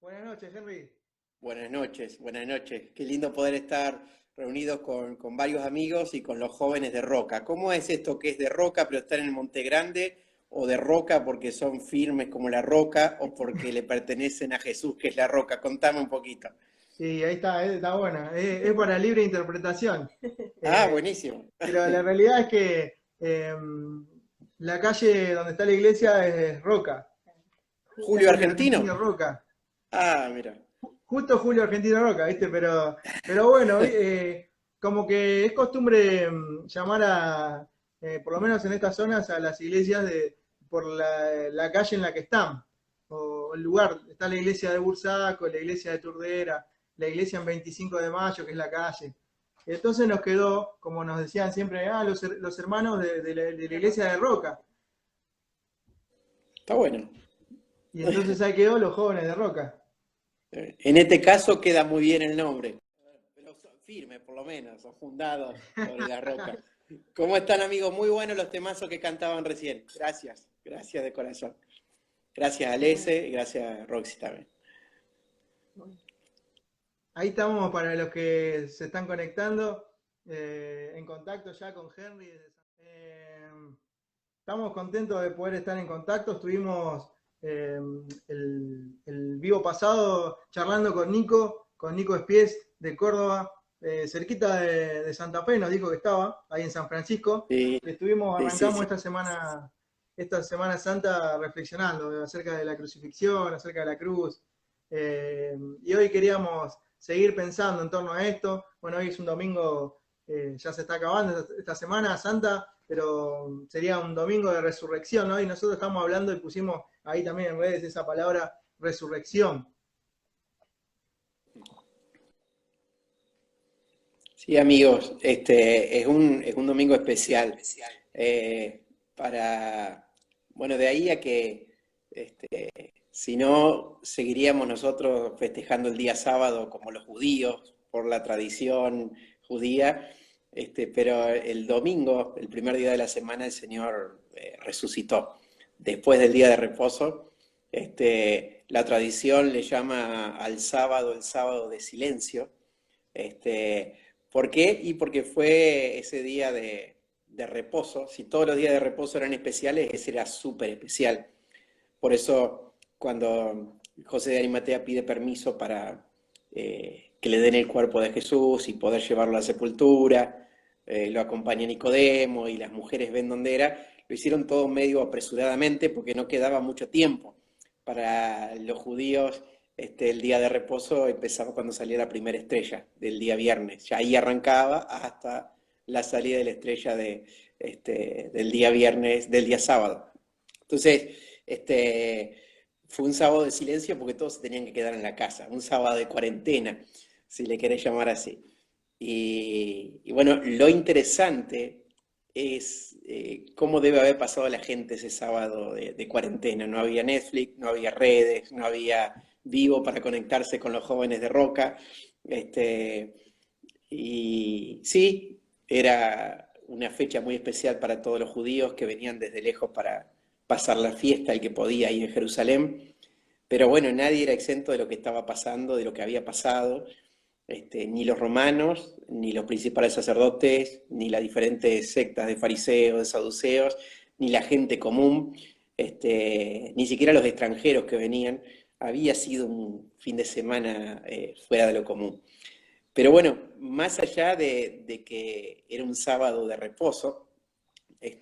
Buenas noches, Henry. Buenas noches, buenas noches. Qué lindo poder estar reunidos con varios amigos y con los jóvenes de Roca. ¿Cómo es esto que es de Roca pero están en el Monte Grande? ¿O de Roca porque son firmes como la roca o porque le pertenecen a Jesús que es la roca? Contame un poquito. Sí, ahí está buena. Es para libre interpretación. Ah, Eh, buenísimo. pero la realidad es que la calle donde está la iglesia es Roca. ¿Julio Julio Argentino? Argentino Roca. Ah, mira. Justo Julio Argentino Roca, ¿viste? Pero bueno, como que es costumbre llamar por lo menos en estas zonas, a las iglesias por la calle en la que están. O el lugar, está la iglesia de Bursaco, la iglesia de Turdera, la iglesia en 25 de Mayo, que es la calle. Entonces nos quedó, como nos decían siempre, los hermanos de la iglesia de Roca. Está bueno. Y entonces ahí quedó los jóvenes de Roca. En este caso queda muy bien el nombre. Pero son firmes, por lo menos, son fundados sobre la roca. ¿Cómo están, amigos? Muy buenos los temazos que cantaban recién. Gracias, gracias de corazón. Gracias a Alese y gracias a Roxy también. Ahí estamos para los que se están conectando, en contacto ya con Henry. Estamos contentos de poder estar en contacto. Estuvimos eh, el vivo pasado charlando con Nico Espies de Córdoba, cerquita de Santa Fe, nos dijo que estaba, ahí en San Francisco. Sí, sí, sí, Arrancamos sí. esta Semana Santa reflexionando acerca de la crucifixión, acerca de la cruz. Y hoy queríamos seguir pensando en torno a esto. Bueno, hoy es un domingo, ya se está acabando esta Semana Santa, pero sería un domingo de resurrección, ¿no? Y nosotros estamos hablando y pusimos ahí también en redes esa palabra resurrección. Sí, amigos, es un domingo especial. eh, bueno, de ahí a que, si no, seguiríamos nosotros festejando el día sábado como los judíos, por la tradición judía, pero el domingo, el primer día de la semana, el Señor resucitó. Después del día de reposo, la tradición le llama al sábado el sábado de silencio. Este, ¿Por qué? Y porque fue ese día de reposo. Si todos los días de reposo eran especiales, ese era súper especial. Por eso, cuando José de Arimatea pide permiso para que le den el cuerpo de Jesús y poder llevarlo a la sepultura, lo acompaña Nicodemo y las mujeres ven dónde era, lo hicieron todo medio apresuradamente porque no quedaba mucho tiempo. Para los judíos, el día de reposo empezaba cuando salía la primera estrella del día viernes. Ya ahí arrancaba hasta la salida de la estrella del día viernes, del día sábado. Entonces, fue un sábado de silencio porque todos se tenían que quedar en la casa, un sábado de cuarentena, si le querés llamar así. Y bueno, lo interesante es cómo debe haber pasado la gente ese sábado de cuarentena. No había Netflix, no había redes, no había Vivo para conectarse con los jóvenes de Roca. Este, y sí, era una fecha muy especial para todos los judíos que venían desde lejos para pasar la fiesta, el que podía ir en Jerusalén. Pero bueno, nadie era exento de lo que estaba pasando, de lo que había pasado. Ni los romanos, ni los principales sacerdotes, ni las diferentes sectas de fariseos, de saduceos, ni la gente común, ni siquiera los extranjeros que venían. Había sido un fin de semana fuera de lo común. Pero bueno, más allá de que era un sábado de reposo, es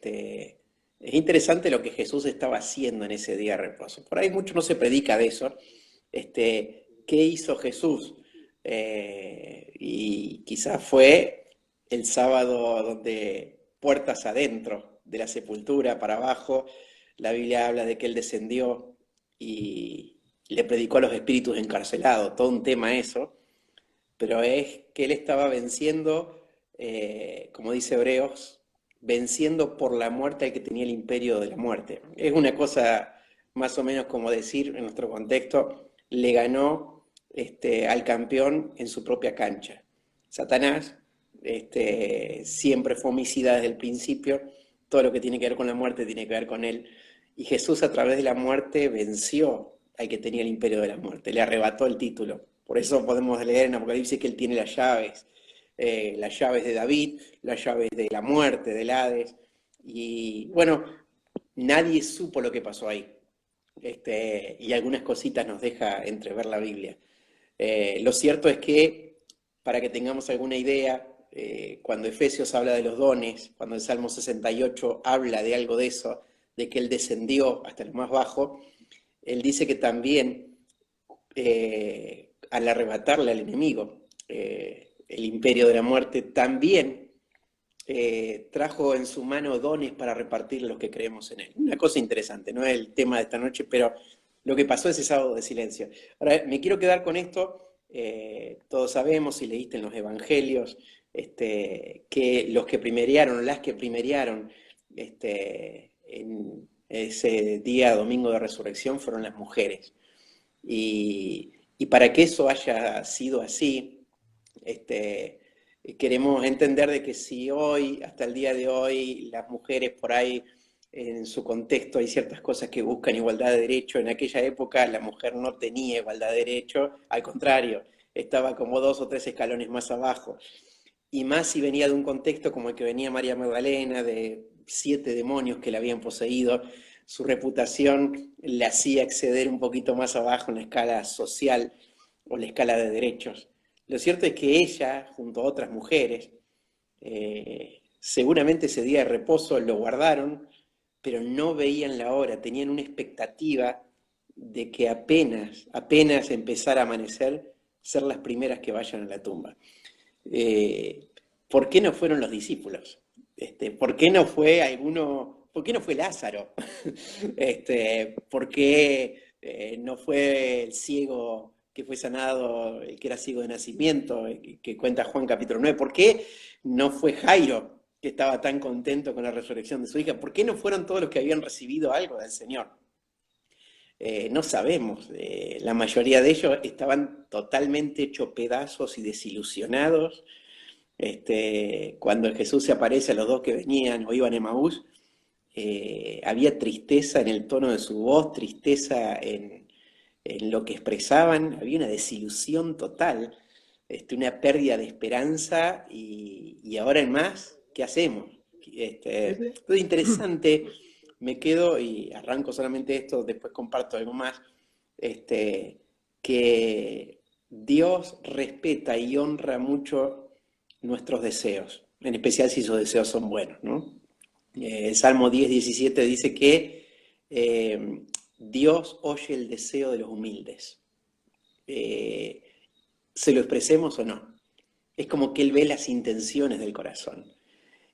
interesante lo que Jesús estaba haciendo en ese día de reposo. Por ahí mucho no se predica de eso. ¿Qué hizo Jesús? Y quizás fue el sábado donde puertas adentro de la sepultura para abajo, la Biblia habla de que él descendió y le predicó a los espíritus encarcelados, todo un tema eso, pero es que él estaba venciendo, como dice Hebreos, venciendo por la muerte al que tenía el imperio de la muerte. Es una cosa más o menos como decir, en nuestro contexto, le ganó al campeón en su propia cancha. Satanás siempre fue homicida desde el principio, todo lo que tiene que ver con la muerte tiene que ver con él, y Jesús a través de la muerte venció al que tenía el imperio de la muerte, le arrebató el título. Por eso podemos leer en Apocalipsis que él tiene las llaves de David, las llaves de la muerte, del Hades. Y bueno, nadie supo lo que pasó ahí. Y algunas cositas nos deja entrever la Biblia. Lo cierto es que, para que tengamos alguna idea, cuando Efesios habla de los dones, cuando el Salmo 68 habla de algo de eso, de que Él descendió hasta lo más bajo, Él dice que también, al arrebatarle al enemigo el imperio de la muerte, también trajo en su mano dones para repartir a los que creemos en Él. Una cosa interesante, no es el tema de esta noche, pero lo que pasó ese sábado de silencio. Ahora, me quiero quedar con esto. Todos sabemos, si leíste en los evangelios, que los que primeriaron, las que primeriaron en ese día domingo de resurrección fueron las mujeres. Y para que eso haya sido así, queremos entender de que si hoy, hasta el día de hoy, las mujeres por ahí, en su contexto, hay ciertas cosas que buscan igualdad de derecho, en aquella época la mujer no tenía igualdad de derecho, al contrario, estaba como 2 o 3 escalones más abajo. Y más si venía de un contexto como el que venía María Magdalena, de 7 demonios que la habían poseído, su reputación le hacía acceder un poquito más abajo en la escala social o la escala de derechos. Lo cierto es que ella, junto a otras mujeres, seguramente ese día de reposo lo guardaron, pero no veían la hora, tenían una expectativa de que apenas empezara a amanecer, ser las primeras que vayan a la tumba. ¿Por qué no fueron los discípulos? ¿Por qué no fue alguno? ¿Por qué no fue Lázaro? ¿Por qué no fue el ciego que fue sanado, el que era ciego de nacimiento, que cuenta Juan capítulo 9? ¿Por qué no fue Jairo, que estaba tan contento con la resurrección de su hija? ¿Por qué no fueron todos los que habían recibido algo del Señor? No sabemos. La mayoría de ellos estaban totalmente hechos pedazos y desilusionados. Cuando Jesús se aparece a los 2 que venían o iban a Emaús, había tristeza en el tono de su voz, tristeza en lo que expresaban, había una desilusión total, una pérdida de esperanza y ahora en más, ¿qué hacemos? Es interesante, me quedo y arranco solamente esto, después comparto algo más, que Dios respeta y honra mucho nuestros deseos, en especial si esos deseos son buenos, ¿no? El Salmo 10:17 dice que Dios oye el deseo de los humildes. ¿Se lo expresemos o no? Es como que Él ve las intenciones del corazón.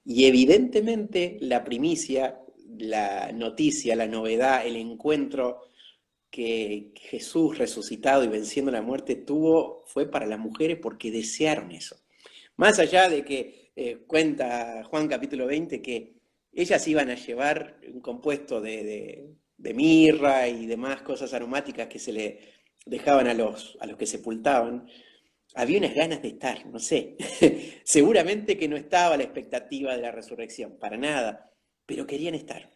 Y evidentemente la primicia, la noticia, la novedad, el encuentro que Jesús resucitado y venciendo la muerte tuvo fue para las mujeres porque desearon eso. Más allá de que cuenta Juan capítulo 20 que ellas iban a llevar un compuesto de mirra y demás cosas aromáticas que se le dejaban a los que sepultaban, había unas ganas de estar, no sé. Seguramente que no estaba la expectativa de la resurrección, para nada, pero querían estar.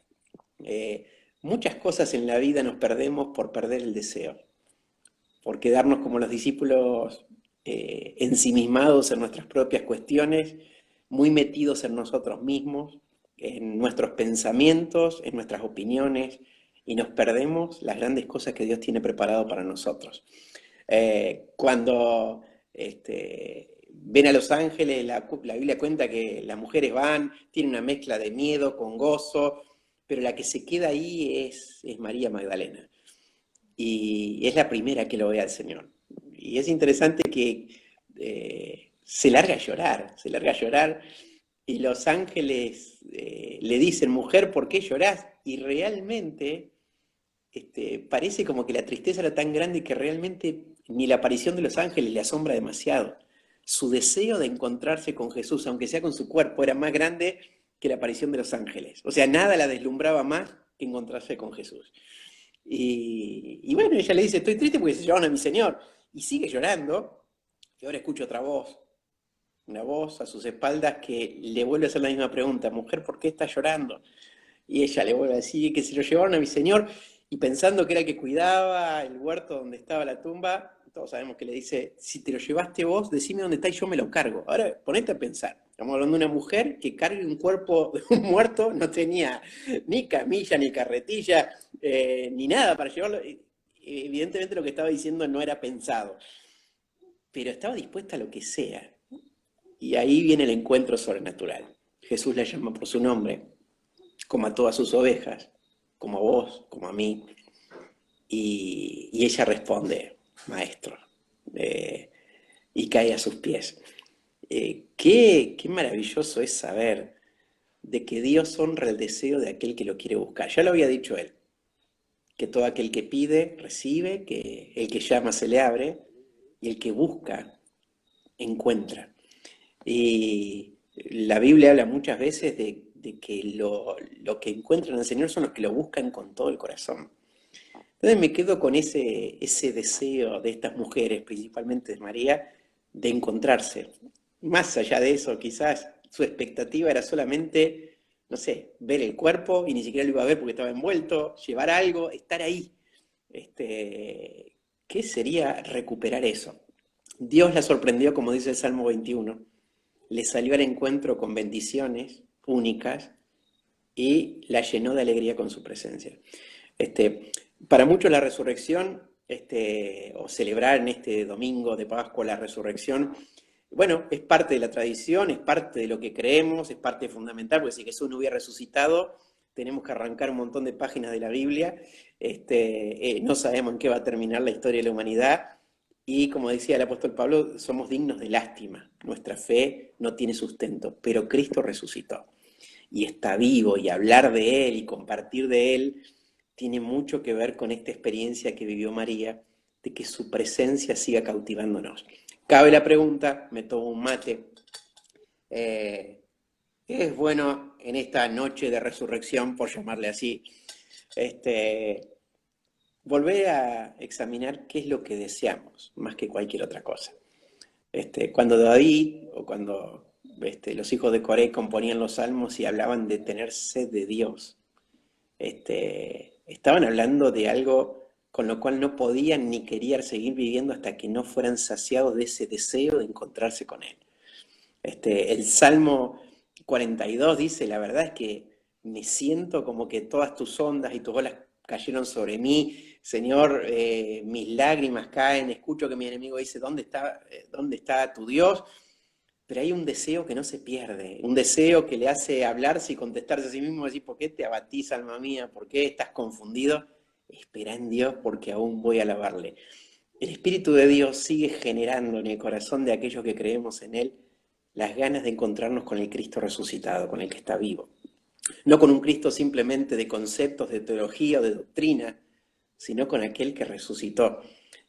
Muchas cosas en la vida nos perdemos por perder el deseo, por quedarnos como los discípulos ensimismados en nuestras propias cuestiones, muy metidos en nosotros mismos, en nuestros pensamientos, en nuestras opiniones, y nos perdemos las grandes cosas que Dios tiene preparado para nosotros. Cuando ven a los ángeles, la Biblia cuenta que las mujeres van, tienen una mezcla de miedo con gozo, pero la que se queda ahí es María Magdalena. Y es la primera que lo ve al Señor. Y es interesante que se larga a llorar, y los ángeles le dicen, mujer, ¿por qué llorás? Y realmente parece como que la tristeza era tan grande que realmente ni la aparición de los ángeles le asombra demasiado. Su deseo de encontrarse con Jesús, aunque sea con su cuerpo, era más grande que la aparición de los ángeles. O sea, nada la deslumbraba más que encontrarse con Jesús. Y bueno, ella le dice, estoy triste porque se llevaron a mi Señor. Y sigue llorando, y ahora escucho otra voz, una voz a sus espaldas que le vuelve a hacer la misma pregunta, mujer, ¿por qué estás llorando? Y ella le vuelve a decir que se lo llevaron a mi Señor. Y pensando que era el que cuidaba el huerto donde estaba la tumba, todos sabemos que le dice, si te lo llevaste vos, decime dónde está y yo me lo cargo. Ahora, ponete a pensar. Estamos hablando de una mujer que cargue un cuerpo de un muerto, no tenía ni camilla, ni carretilla, ni nada para llevarlo. Evidentemente lo que estaba diciendo no era pensado, pero estaba dispuesta a lo que sea. Y ahí viene el encuentro sobrenatural. Jesús la llama por su nombre, como a todas sus ovejas, como a vos, como a mí. Y ella responde, maestro, y cae a sus pies. Qué maravilloso es saber de que Dios honra el deseo de aquel que lo quiere buscar. Ya lo había dicho él, que todo aquel que pide, recibe, que el que llama se le abre, y el que busca, encuentra. Y la Biblia habla muchas veces de que lo que encuentran al Señor son los que lo buscan con todo el corazón. Entonces me quedo con ese deseo de estas mujeres, principalmente de María, de encontrarse. Más allá de eso, quizás su expectativa era solamente, no sé, ver el cuerpo y ni siquiera lo iba a ver porque estaba envuelto, llevar algo, estar ahí. ¿Qué sería recuperar eso? Dios la sorprendió, como dice el Salmo 21, le salió al encuentro con bendiciones únicas y la llenó de alegría con su presencia. Para muchos la resurrección, o celebrar en este domingo de Pascua la resurrección, bueno, es parte de la tradición, es parte de lo que creemos, es parte fundamental, porque si Jesús no hubiera resucitado, tenemos que arrancar un montón de páginas de la Biblia, no sabemos en qué va a terminar la historia de la humanidad, y como decía el apóstol Pablo, somos dignos de lástima, nuestra fe no tiene sustento, pero Cristo resucitó y está vivo, y hablar de Él y compartir de Él tiene mucho que ver con esta experiencia que vivió María, de que su presencia siga cautivándonos. Cabe la pregunta, me tomo un mate, es bueno en esta noche de resurrección, por llamarle así, volver a examinar qué es lo que deseamos, más que cualquier otra cosa. Cuando David, o cuando los hijos de Coré componían los salmos y hablaban de tener sed de Dios, estaban hablando de algo con lo cual no podían ni querían seguir viviendo hasta que no fueran saciados de ese deseo de encontrarse con Él. El Salmo 42 dice, la verdad es que me siento como que todas tus ondas y tus olas cayeron sobre mí, Señor, mis lágrimas caen, escucho que mi enemigo dice, dónde está tu Dios? Pero hay un deseo que no se pierde, un deseo que le hace hablarse y contestarse a sí mismo, decir, ¿por qué te abatís, alma mía? ¿Por qué estás confundido? Espera en Dios porque aún voy a alabarle. El Espíritu de Dios sigue generando en el corazón de aquellos que creemos en Él las ganas de encontrarnos con el Cristo resucitado, con el que está vivo. No con un Cristo simplemente de conceptos, de teología o de doctrina, sino con aquel que resucitó,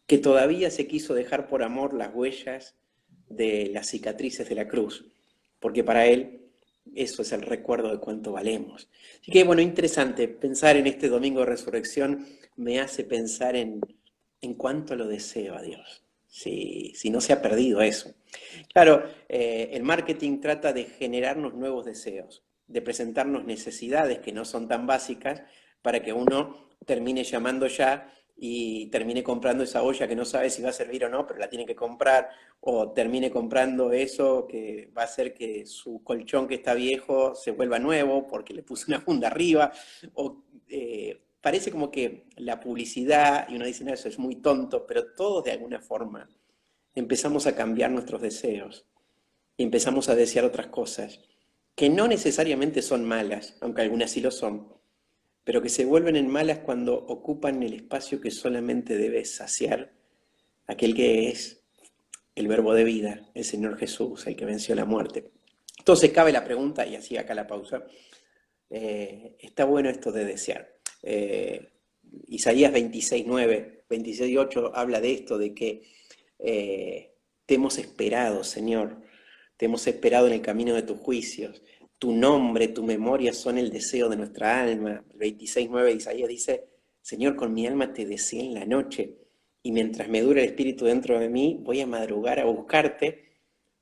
que todavía se quiso dejar por amor las huellas de las cicatrices de la cruz, porque para Él eso es el recuerdo de cuánto valemos. Así que, bueno, interesante, pensar en este domingo de resurrección me hace pensar en cuánto lo deseo a Dios, si no se ha perdido eso. Claro, el marketing trata de generarnos nuevos deseos, de presentarnos necesidades que no son tan básicas para que uno termine llamando ya y termine comprando esa olla que no sabe si va a servir o no, pero la tiene que comprar, o termine comprando eso que va a hacer que su colchón que está viejo se vuelva nuevo porque le puso una funda arriba, o parece como que la publicidad, y uno dice, no, eso es muy tonto, pero todos de alguna forma empezamos a cambiar nuestros deseos y empezamos a desear otras cosas que no necesariamente son malas, aunque algunas sí lo son, pero que se vuelven en malas cuando ocupan el espacio que solamente debe saciar aquel que es el verbo de vida, el Señor Jesús, el que venció la muerte. Entonces cabe la pregunta, y así acá la pausa, está bueno esto de desear. Isaías 26:9, 26:8 habla de esto, de que te hemos esperado, Señor, te hemos esperado en el camino de tus juicios. Tu nombre, tu memoria son el deseo de nuestra alma. El 26:9 de Isaías dice, Señor, con mi alma te deseé en la noche, y mientras me dure el espíritu dentro de mí, voy a madrugar a buscarte,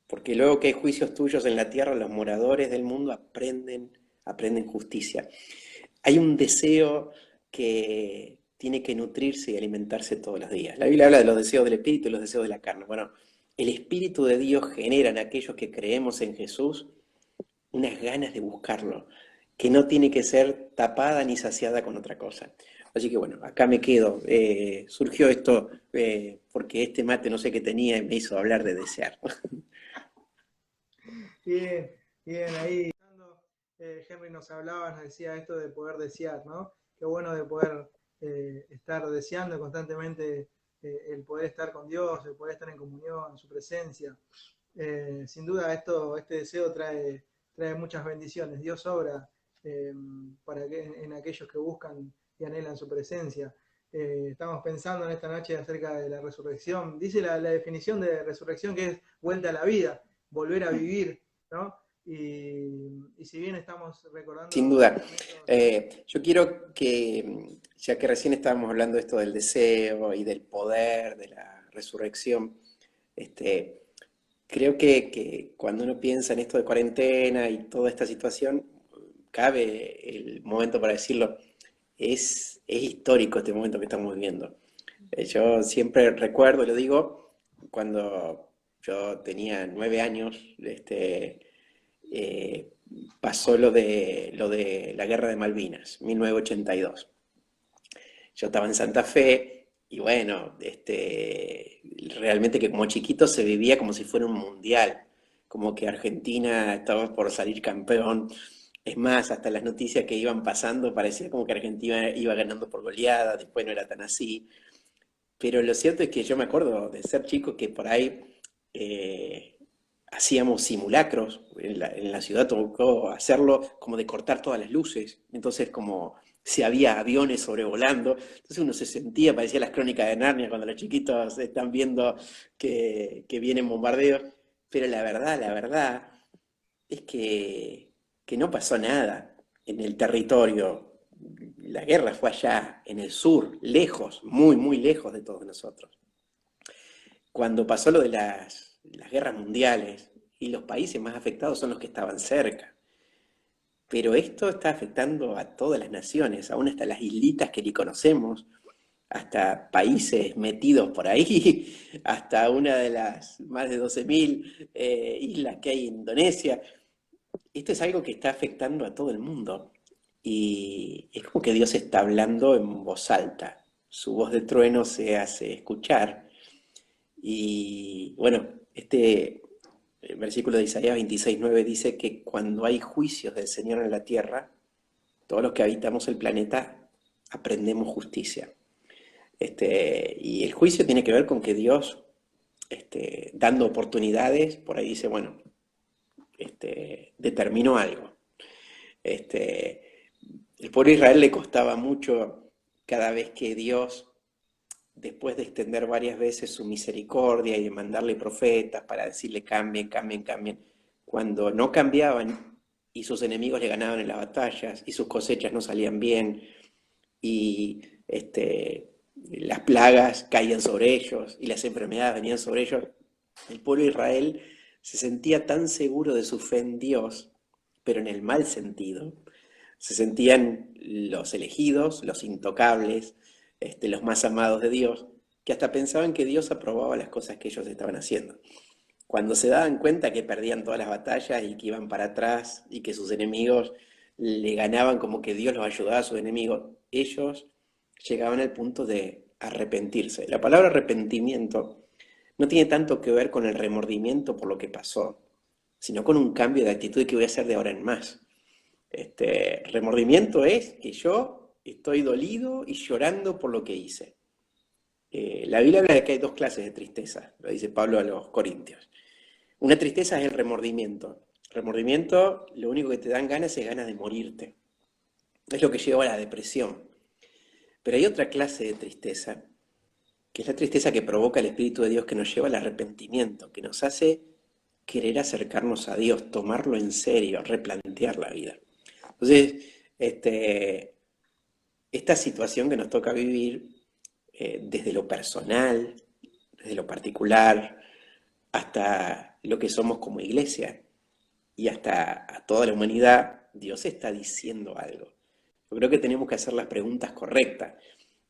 porque luego que hay juicios tuyos en la tierra, los moradores del mundo aprenden justicia. Hay un deseo que tiene que nutrirse y alimentarse todos los días. La Biblia habla de los deseos del espíritu y los deseos de la carne. Bueno, el Espíritu de Dios genera en aquellos que creemos en Jesús unas ganas de buscarlo, que no tiene que ser tapada ni saciada con otra cosa. Así que bueno, acá me quedo. Surgió esto porque este mate no sé qué tenía y me hizo hablar de desear. Bien, bien, ahí Henry nos hablaba, nos decía esto de poder desear, ¿no? Qué bueno de poder estar deseando constantemente el poder estar con Dios, el poder estar en comunión, en su presencia. Sin duda este deseo trae muchas bendiciones. Dios obra en aquellos que buscan y anhelan su presencia. Estamos pensando en esta noche acerca de la resurrección. Dice la definición de resurrección que es vuelta a la vida, volver a vivir, ¿no? Y si bien estamos Sin recordando duda. momentos... Yo quiero que, ya que recién estábamos hablando de esto del deseo y del poder, de la resurrección, creo que cuando uno piensa en esto de cuarentena y toda esta situación, cabe el momento para decirlo, es histórico este momento que estamos viviendo. Yo siempre recuerdo, lo digo, cuando yo tenía 9 años, eh, pasó lo de la Guerra de Malvinas, 1982. Yo estaba en Santa Fe y bueno, realmente que como chiquito se vivía como si fuera un mundial, como que Argentina estaba por salir campeón. Es más, hasta las noticias que iban pasando parecía como que Argentina iba ganando por goleada, después no era tan así. Pero lo cierto es que yo me acuerdo de ser chico que por ahí eh, hacíamos simulacros. En la ciudad tocó hacerlo como de cortar todas las luces. Entonces, como si había aviones sobrevolando. Entonces uno se sentía, parecía las crónicas de Narnia cuando los chiquitos están viendo que vienen bombardeos. Pero la verdad es que no pasó nada en el territorio. La guerra fue allá, en el sur, lejos, muy, muy lejos de todos nosotros. Cuando pasó lo de las guerras mundiales, y los países más afectados son los que estaban cerca. Pero esto está afectando a todas las naciones, aún hasta las islitas que ni conocemos, hasta países metidos por ahí, hasta una de las más de 12.000 islas que hay en Indonesia. Esto es algo que está afectando a todo el mundo. Y es como que Dios está hablando en voz alta. Su voz de trueno se hace escuchar. Y bueno, versículo de Isaías 26:9 dice que cuando hay juicios del Señor en la tierra, todos los que habitamos el planeta aprendemos justicia. Y el juicio tiene que ver con que Dios, dando oportunidades, por ahí dice, bueno, determinó algo. El pueblo de Israel le costaba mucho cada vez que Dios, después de extender varias veces su misericordia y de mandarle profetas para decirle cambien, cambien, cambien, cuando no cambiaban y sus enemigos le ganaban en las batallas y sus cosechas no salían bien y las plagas caían sobre ellos y las enfermedades venían sobre ellos, el pueblo de Israel se sentía tan seguro de su fe en Dios, pero en el mal sentido. Se sentían los elegidos, los intocables, los más amados de Dios, que hasta pensaban que Dios aprobaba las cosas que ellos estaban haciendo. Cuando se daban cuenta que perdían todas las batallas y que iban para atrás y que sus enemigos le ganaban como que Dios los ayudaba a sus enemigos, ellos llegaban al punto de arrepentirse. La palabra arrepentimiento no tiene tanto que ver con el remordimiento por lo que pasó, sino con un cambio de actitud que voy a hacer de ahora en más. Remordimiento es que yo estoy dolido y llorando por lo que hice. La Biblia habla de que hay dos clases de tristeza, lo dice Pablo a los Corintios. Una tristeza es el remordimiento. Remordimiento, lo único que te dan ganas es ganas de morirte. Es lo que lleva a la depresión. Pero hay otra clase de tristeza, que es la tristeza que provoca el Espíritu de Dios, que nos lleva al arrepentimiento, que nos hace querer acercarnos a Dios, tomarlo en serio, replantear la vida. Entonces, esta situación que nos toca vivir desde lo personal, desde lo particular, hasta lo que somos como iglesia y hasta a toda la humanidad, Dios está diciendo algo. Yo creo que tenemos que hacer las preguntas correctas.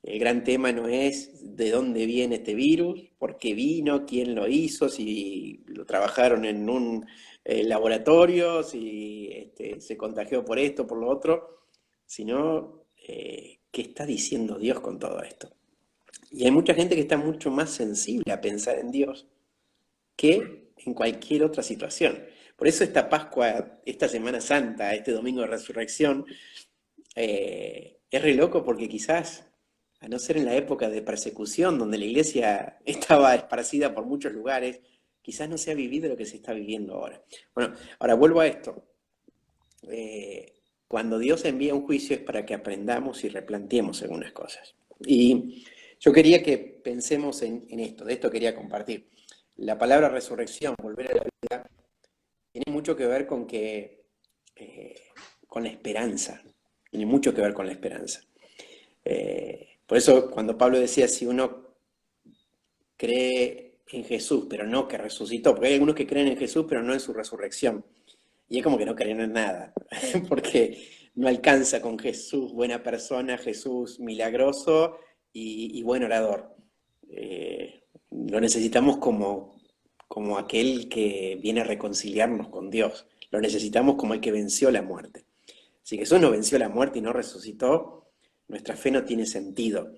El gran tema no es de dónde viene este virus, por qué vino, quién lo hizo, si lo trabajaron en un laboratorio, si se contagió por esto, por lo otro, sino qué está diciendo Dios con todo esto. Y hay mucha gente que está mucho más sensible a pensar en Dios que en cualquier otra situación. Por eso esta Pascua, esta Semana Santa, este Domingo de Resurrección, es re loco porque quizás, a no ser en la época de persecución, donde la iglesia estaba esparcida por muchos lugares, quizás no se ha vivido lo que se está viviendo ahora. Bueno, ahora vuelvo a esto. Cuando Dios envía un juicio es para que aprendamos y replanteemos algunas cosas. Y yo quería que pensemos en esto, de esto quería compartir. La palabra resurrección, volver a la vida, tiene mucho que ver con la esperanza. Tiene mucho que ver con la esperanza. Por eso cuando Pablo decía, si uno cree en Jesús, pero no que resucitó, porque hay algunos que creen en Jesús, pero no en su resurrección. Y es como que no creen en nada, porque no alcanza con Jesús, buena persona, Jesús milagroso y buen orador. Lo necesitamos como aquel que viene a reconciliarnos con Dios. Lo necesitamos como el que venció la muerte. Si Jesús no venció la muerte y no resucitó, nuestra fe no tiene sentido.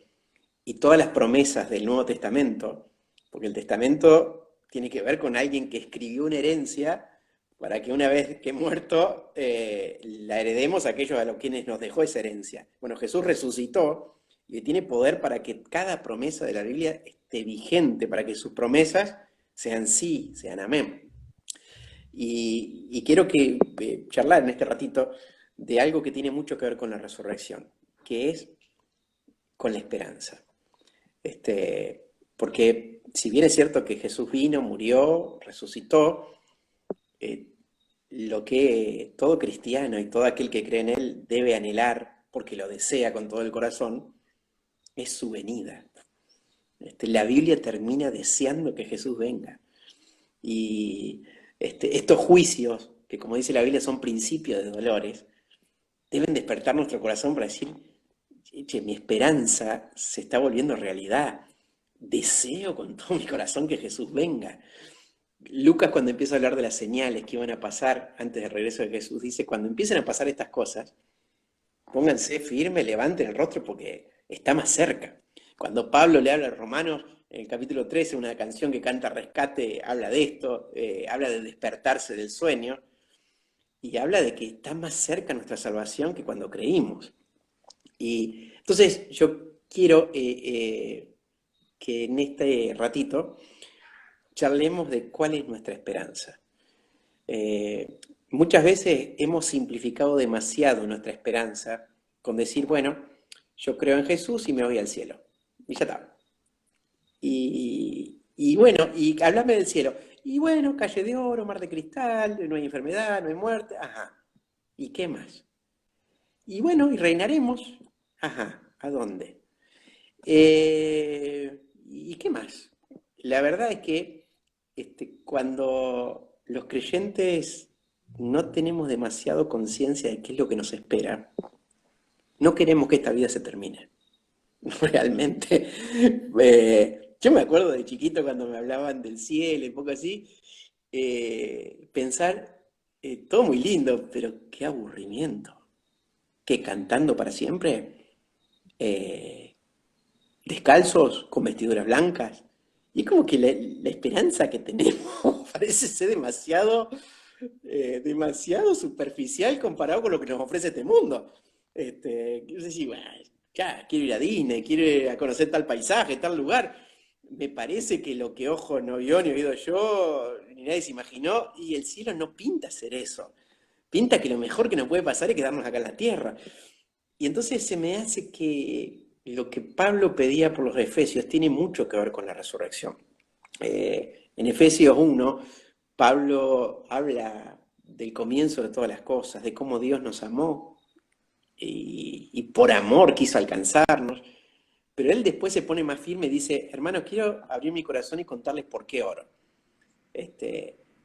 Y todas las promesas del Nuevo Testamento, porque el Testamento tiene que ver con alguien que escribió una herencia para que una vez que muerto la heredemos a aquellos a los quienes nos dejó esa herencia. Bueno, Jesús resucitó y tiene poder para que cada promesa de la Biblia esté vigente, para que sus promesas sean sí, sean amén. Y quiero charlar en este ratito de algo que tiene mucho que ver con la resurrección, que es con la esperanza. Porque si bien es cierto que Jesús vino, murió, resucitó, lo que todo cristiano y todo aquel que cree en Él debe anhelar, porque lo desea con todo el corazón, es su venida. La Biblia termina deseando que Jesús venga. Y estos juicios, que como dice la Biblia son principios de dolores, deben despertar nuestro corazón para decir, che, mi esperanza se está volviendo realidad. Deseo con todo mi corazón que Jesús venga. Lucas, cuando empieza a hablar de las señales que iban a pasar antes del regreso de Jesús, dice, cuando empiecen a pasar estas cosas, pónganse firmes, levanten el rostro porque está más cerca. Cuando Pablo le habla a los romanos, en el capítulo 13, una canción que canta Rescate, habla de esto, habla de despertarse del sueño, y habla de que está más cerca nuestra salvación que cuando creímos. Y entonces yo quiero que en este ratito charlemos de cuál es nuestra esperanza. Muchas veces hemos simplificado demasiado nuestra esperanza con decir, bueno, yo creo en Jesús y me voy al cielo. Y ya está. Y bueno, y háblame del cielo. Y bueno, calle de oro, mar de cristal, no hay enfermedad, no hay muerte. Ajá. ¿Y qué más? Y bueno, y reinaremos. Ajá. ¿A dónde? ¿Y qué más? La verdad es que cuando los creyentes no tenemos demasiado conciencia de qué es lo que nos espera, no queremos que esta vida se termine. Realmente. Yo me acuerdo de chiquito cuando me hablaban del cielo y poco así, pensar, todo muy lindo, pero qué aburrimiento. ¿Que cantando para siempre? Descalzos, con vestiduras blancas. Y es como que la esperanza que tenemos parece ser demasiado superficial comparado con lo que nos ofrece este mundo. Quiero decir, bueno, ya, quiero ir a Disney, quiero ir a conocer tal paisaje, tal lugar. Me parece que lo que ojo no vio, ni oído yo, ni nadie se imaginó, y el cielo no pinta ser eso. Pinta que lo mejor que nos puede pasar es quedarnos acá en la tierra. Y entonces se me hace que lo que Pablo pedía por los Efesios tiene mucho que ver con la resurrección. En Efesios 1, Pablo habla del comienzo de todas las cosas, de cómo Dios nos amó y por amor quiso alcanzarnos. Pero él después se pone más firme y dice, hermanos, quiero abrir mi corazón y contarles por qué oro.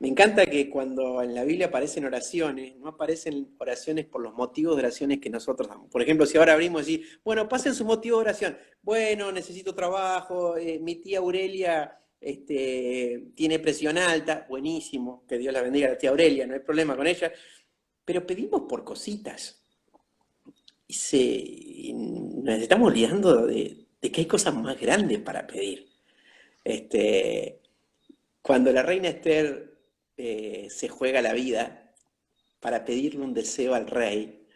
Me encanta que cuando en la Biblia aparecen oraciones, no aparecen oraciones por los motivos de oraciones que nosotros damos. Por ejemplo, si ahora abrimos y decimos, bueno, pasen su motivo de oración. Bueno, necesito trabajo, mi tía Aurelia tiene presión alta, buenísimo, que Dios la bendiga a la tía Aurelia, no hay problema con ella. Pero pedimos por cositas. Y nos estamos olvidando de que hay cosas más grandes para pedir. Este, Cuando la reina Esther se juega la vida para pedirle un deseo al rey,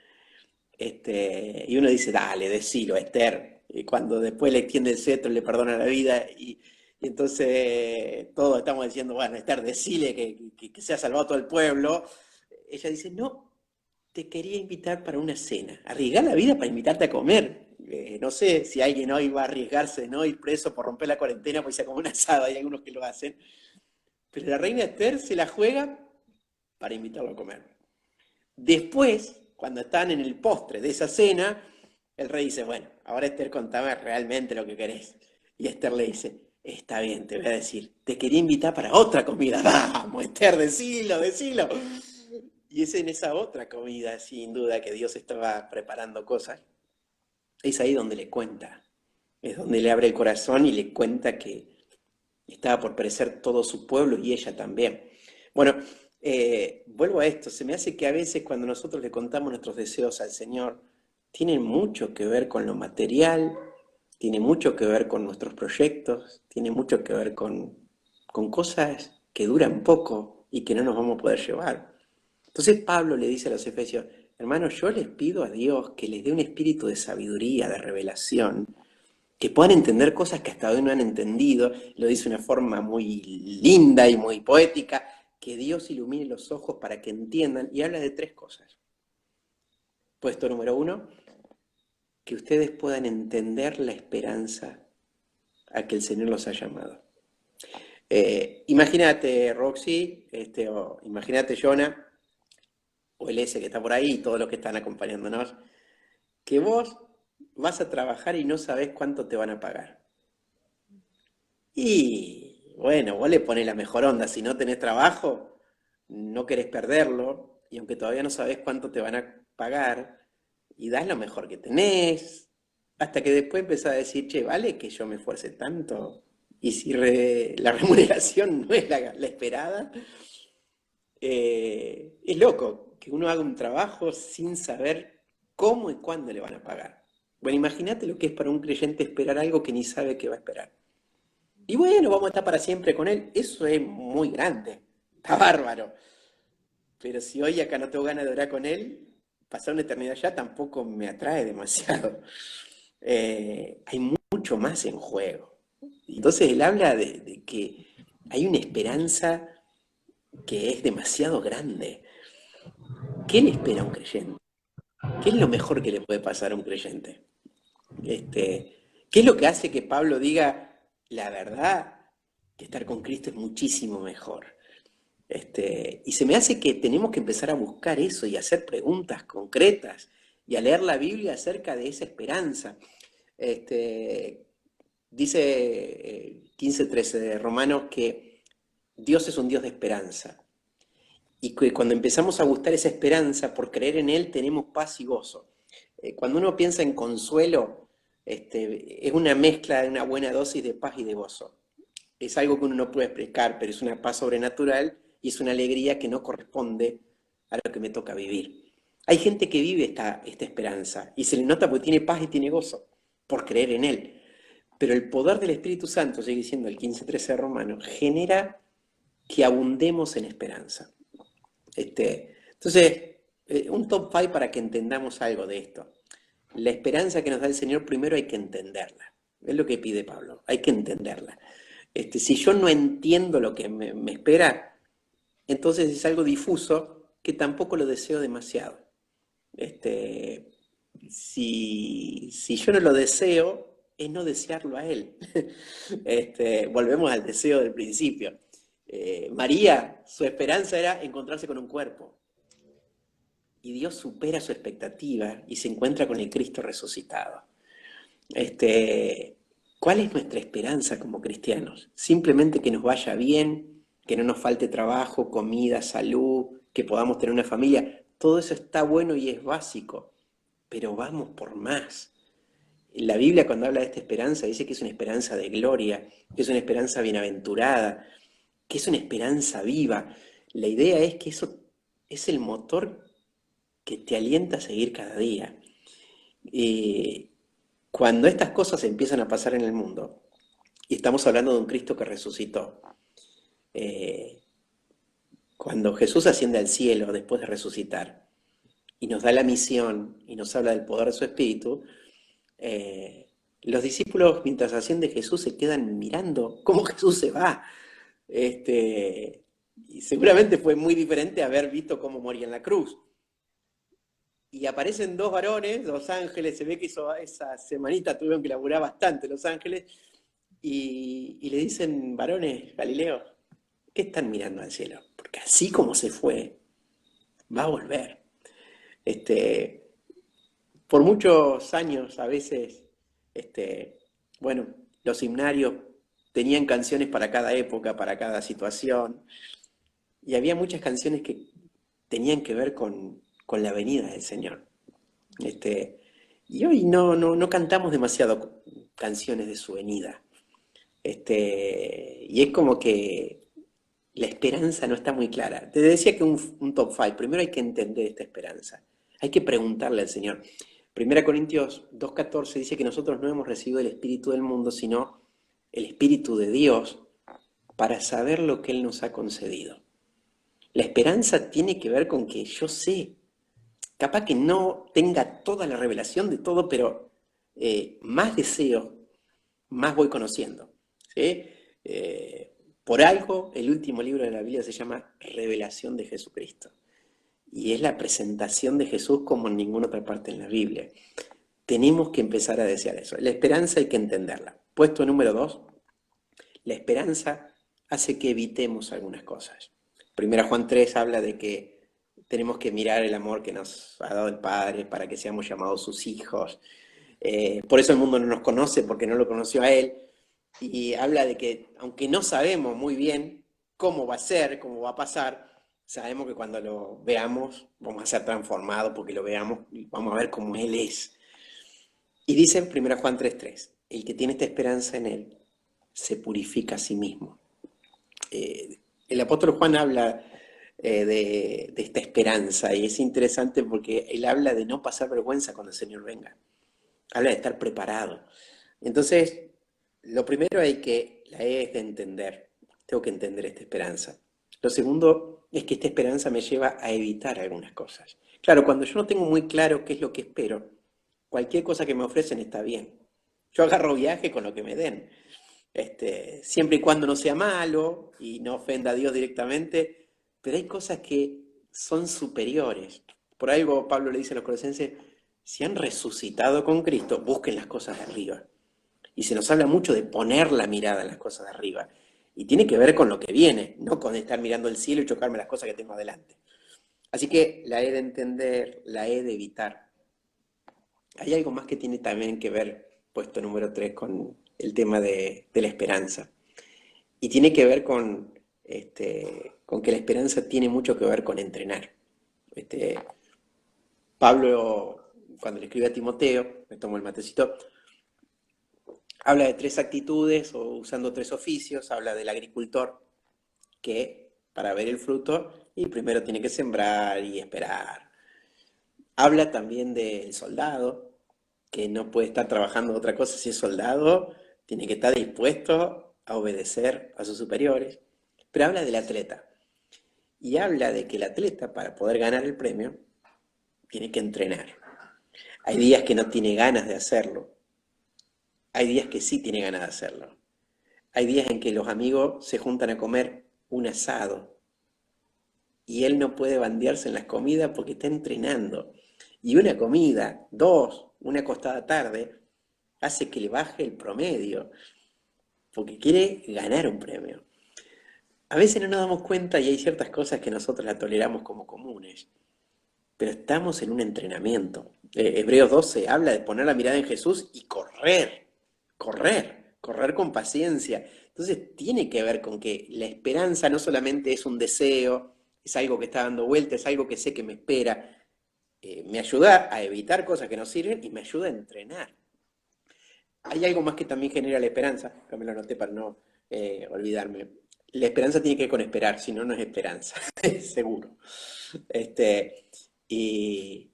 y uno dice, dale, decilo, Esther. Y cuando después le extiende el cetro, le perdona la vida, y entonces todos estamos diciendo, bueno, Esther, decile que se ha salvado todo el pueblo. Ella dice, no, te quería invitar para una cena. Arriesgar la vida para invitarte a comer. No sé si alguien hoy va a arriesgarse de no ir preso por romper la cuarentena, pues sea como un asado, hay algunos que lo hacen. Pero la reina Esther se la juega para invitarlo a comer. Después, cuando están en el postre de esa cena, el rey dice, bueno, ahora Esther, contame realmente lo que querés. Y Esther le dice, está bien, te voy a decir, te quería invitar para otra comida. Vamos, Esther, decilo, decilo. Y es en esa otra comida, sin duda, que Dios estaba preparando cosas. Es ahí donde le cuenta. Es donde le abre el corazón y le cuenta que estaba por perecer todo su pueblo y ella también. Bueno, vuelvo a esto. Se me hace que a veces cuando nosotros le contamos nuestros deseos al Señor, tienen mucho que ver con lo material, tiene mucho que ver con nuestros proyectos, tiene mucho que ver con cosas que duran poco y que no nos vamos a poder llevar. Entonces Pablo le dice a los efesios, hermanos, yo les pido a Dios que les dé un espíritu de sabiduría, de revelación, que puedan entender cosas que hasta hoy no han entendido. Lo dice de una forma muy linda y muy poética, que Dios ilumine los ojos para que entiendan, y habla de tres cosas. Puesto número 1, que ustedes puedan entender la esperanza a que el Señor los ha llamado. Imagínate, Roxy, o imagínate, Jonah, o el S que está por ahí, y todos los que están acompañándonos, que vos vas a trabajar y no sabés cuánto te van a pagar. Y bueno, vos le ponés la mejor onda. Si no tenés trabajo, no querés perderlo, y aunque todavía no sabés cuánto te van a pagar, y das lo mejor que tenés, hasta que después empezás a decir, che, ¿vale que yo me esfuerce tanto? Y si la remuneración no es la esperada, es loco que uno haga un trabajo sin saber cómo y cuándo le van a pagar. Bueno, imagínate lo que es para un creyente esperar algo que ni sabe que va a esperar. Y bueno, vamos a estar para siempre con él. Eso es muy grande. Está bárbaro. Pero si hoy acá no tengo ganas de orar con él, pasar una eternidad allá tampoco me atrae demasiado. Hay mucho más en juego. Entonces él habla de que hay una esperanza que es demasiado grande. ¿Qué le espera a un creyente? ¿Qué es lo mejor que le puede pasar a un creyente? ¿Qué es lo que hace que Pablo diga la verdad? Que estar con Cristo es muchísimo mejor. Y se me hace que tenemos que empezar a buscar eso y hacer preguntas concretas y a leer la Biblia acerca de esa esperanza. Dice 15:13 de Romanos que Dios es un Dios de esperanza. Y que cuando empezamos a buscar esa esperanza, por creer en Él, tenemos paz y gozo. Cuando uno piensa en consuelo, es una mezcla de una buena dosis de paz y de gozo. Es algo que uno no puede explicar, pero es una paz sobrenatural y es una alegría que no corresponde a lo que me toca vivir. Hay gente que vive esta esperanza y se le nota porque tiene paz y tiene gozo, por creer en Él. Pero el poder del Espíritu Santo, sigue diciendo el 15:13 de Romanos, genera que abundemos en esperanza. Entonces, un top 5 para que entendamos algo de esto. La esperanza que nos da el Señor, primero hay que entenderla. Es lo que pide Pablo, hay que entenderla. Si yo no entiendo lo que me espera, entonces es algo difuso que tampoco lo deseo demasiado. Si yo no lo deseo, es no desearlo a Él. Volvemos al deseo del principio. María, su esperanza era encontrarse con un cuerpo. Y Dios supera su expectativa y se encuentra con el Cristo resucitado. ¿Cuál es nuestra esperanza como cristianos? Simplemente que nos vaya bien, que no nos falte trabajo, comida, salud, que podamos tener una familia. Todo eso está bueno y es básico, pero vamos por más. La Biblia cuando habla de esta esperanza dice que es una esperanza de gloria, que es una esperanza bienaventurada, que es una esperanza viva. La idea es que eso es el motor que te alienta a seguir cada día. Eh, Cuando estas cosas empiezan a pasar en el mundo, y estamos hablando de un Cristo que resucitó, eh, cuando Jesús asciende al cielo después de resucitar y nos da la misión y nos habla del poder de su Espíritu, los discípulos mientras asciende Jesús se quedan mirando cómo Jesús se va. Y seguramente fue muy diferente haber visto cómo moría en la cruz. Y aparecen dos varones, dos ángeles, se ve que esa semanita tuvieron que laburar bastante los ángeles, y le dicen, varones Galileos, ¿qué están mirando al cielo? Porque así como se fue, va a volver. Este, por muchos años, a veces, bueno, los himnarios tenían canciones para cada época, para cada situación, y había muchas canciones que tenían que ver con la venida del Señor. Este, y hoy no cantamos demasiado canciones de su venida. Y es como que la esperanza no está muy clara. Te decía que un top 5, primero hay que entender esta esperanza. Hay que preguntarle al Señor. 1 Corintios 2:14 dice que nosotros no hemos recibido el Espíritu del mundo, sino el Espíritu de Dios para saber lo que Él nos ha concedido. La esperanza tiene que ver con que yo sé, capaz que no tenga toda la revelación de todo, pero más deseo, más voy conociendo. ¿Sí? Por algo, el último libro de la Biblia se llama Revelación de Jesucristo. Y es la presentación de Jesús como en ninguna otra parte en la Biblia. Tenemos que empezar a desear eso. La esperanza hay que entenderla. Puesto número 2, la esperanza hace que evitemos algunas cosas. 1 Juan 3 habla de que tenemos que mirar el amor que nos ha dado el Padre para que seamos llamados sus hijos. Por eso el mundo no nos conoce, porque no lo conoció a Él. Y habla de que, aunque no sabemos muy bien cómo va a ser, cómo va a pasar, sabemos que cuando lo veamos vamos a ser transformados porque lo veamos y vamos a ver cómo Él es. Y dice en 1 Juan 3:3, el que tiene esta esperanza en Él se purifica a sí mismo. El apóstol Juan habla de esta esperanza y es interesante porque él habla de no pasar vergüenza cuando el Señor venga. Habla de estar preparado. Entonces, lo primero la es de entender. Tengo que entender esta esperanza. Lo segundo es que esta esperanza me lleva a evitar algunas cosas. Claro, cuando yo no tengo muy claro qué es lo que espero, cualquier cosa que me ofrecen está bien. Yo agarro viaje con lo que me den. Siempre y cuando no sea malo y no ofenda a Dios directamente, pero hay cosas que son superiores. Por algo Pablo le dice a los colosenses, si han resucitado con Cristo, busquen las cosas de arriba. Y se nos habla mucho de poner la mirada en las cosas de arriba. Y tiene que ver con lo que viene, no con estar mirando el cielo y chocarme las cosas que tengo adelante. Así que la he de entender, la he de evitar. Hay algo más que tiene también que ver, puesto número 3, con el tema de la esperanza. Y tiene que ver con que la esperanza tiene mucho que ver con entrenar. Pablo, cuando le escribe a Timoteo, me tomo el matecito, habla de 3 actitudes o usando 3 oficios. Habla del agricultor que para ver el fruto y primero tiene que sembrar y esperar. Habla también del soldado que no puede estar trabajando otra cosa si es soldado, tiene que estar dispuesto a obedecer a sus superiores. Pero habla del atleta y habla de que el atleta para poder ganar el premio tiene que entrenar. Hay días que no tiene ganas de hacerlo. Hay días que sí tiene ganas de hacerlo. Hay días en que los amigos se juntan a comer un asado y él no puede bandearse en las comidas porque está entrenando. Y una comida, 2, una acostada tarde, hace que le baje el promedio porque quiere ganar un premio. A veces no nos damos cuenta y hay ciertas cosas que nosotros las toleramos como comunes, pero estamos en un entrenamiento. Hebreos 12 habla de poner la mirada en Jesús y correr, correr con paciencia. Entonces tiene que ver con que la esperanza no solamente es un deseo, es algo que está dando vuelta, es algo que sé que me espera. Me ayuda a evitar cosas que no sirven y me ayuda a entrenar. Hay algo más que también genera la esperanza, que me lo anoté para no olvidarme. La esperanza tiene que ver con esperar, si no, no es esperanza, seguro. Este, y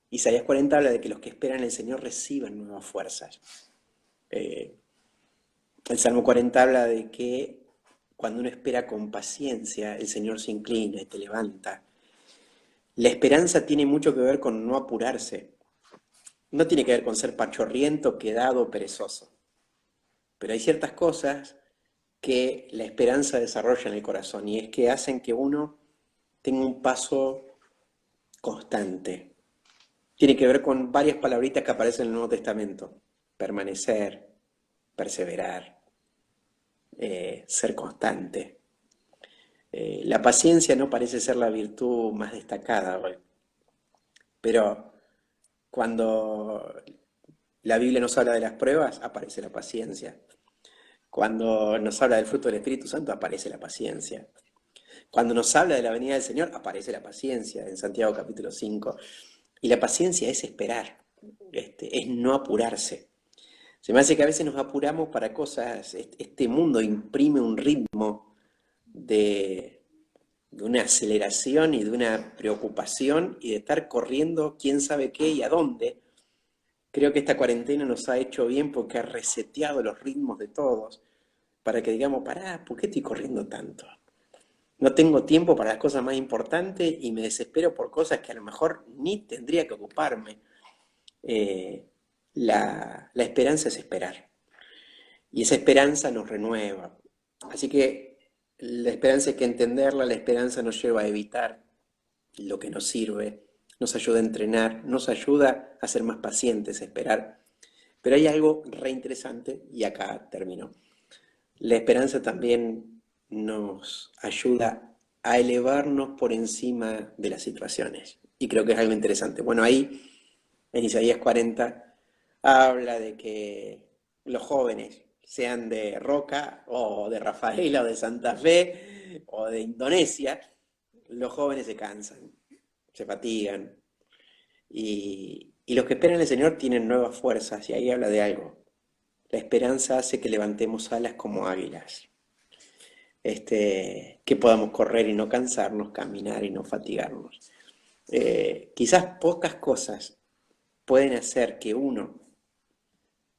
Isaías 40 habla de que los que esperan en el Señor reciben nuevas fuerzas. Eh, el Salmo 40 habla de que cuando uno espera con paciencia, el Señor se inclina y te levanta. La esperanza tiene mucho que ver con no apurarse. No tiene que ver con ser pachorriento, quedado, perezoso. Pero hay ciertas cosas que la esperanza desarrolla en el corazón y es que hacen que uno tenga un paso constante. Tiene que ver con varias palabritas que aparecen en el Nuevo Testamento. Permanecer, perseverar, ser constante. La paciencia no parece ser la virtud más destacada hoy, pero cuando la Biblia nos habla de las pruebas, aparece la paciencia. Cuando nos habla del fruto del Espíritu Santo, aparece la paciencia. Cuando nos habla de la venida del Señor, aparece la paciencia en Santiago capítulo 5. Y la paciencia es esperar, es no apurarse. Se me hace que a veces nos apuramos para cosas, este mundo imprime un ritmo de una aceleración y de una preocupación y de estar corriendo quién sabe qué y a dónde. Creo que esta cuarentena nos ha hecho bien porque ha reseteado los ritmos de todos para que digamos, pará, ¿por qué estoy corriendo tanto? No tengo tiempo para las cosas más importantes y me desespero por cosas que a lo mejor ni tendría que ocuparme. La esperanza es esperar. Y esa esperanza nos renueva. Así que la esperanza hay que entenderla, la esperanza nos lleva a evitar lo que nos sirve, nos ayuda a entrenar, nos ayuda a ser más pacientes, a esperar. Pero hay algo reinteresante y acá termino. La esperanza también nos ayuda a elevarnos por encima de las situaciones. Y creo que es algo interesante. Bueno, ahí en Isaías 40 habla de que los jóvenes, sean de Roca o de Rafaela o de Santa Fe o de Indonesia, los jóvenes se cansan, se fatigan. Y los que esperan en el Señor tienen nuevas fuerzas. Y ahí habla de algo. La esperanza hace que levantemos alas como águilas. Que podamos correr y no cansarnos, caminar y no fatigarnos. Quizás pocas cosas pueden hacer que uno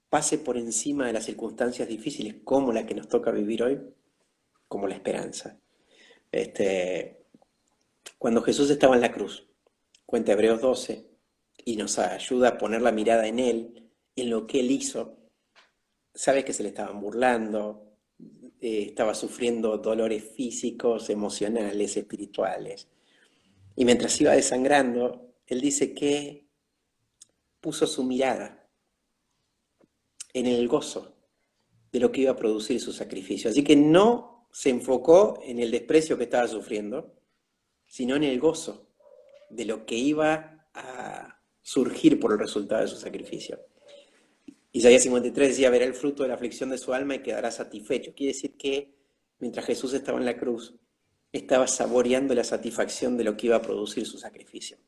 pase por encima de las circunstancias difíciles como la que nos toca vivir hoy, como la esperanza. Cuando Jesús estaba en la cruz, cuenta Hebreos 12, y nos ayuda a poner la mirada en Él, en lo que Él hizo, sabe que se le estaban burlando, estaba sufriendo dolores físicos, emocionales, espirituales. Y mientras iba desangrando, Él dice que puso su mirada en el gozo de lo que iba a producir su sacrificio. Así que no se enfocó en el desprecio que estaba sufriendo, sino en el gozo de lo que iba a surgir por el resultado de su sacrificio. Isaías 53 decía, verá el fruto de la aflicción de su alma y quedará satisfecho. Quiere decir que mientras Jesús estaba en la cruz, estaba saboreando la satisfacción de lo que iba a producir su sacrificio.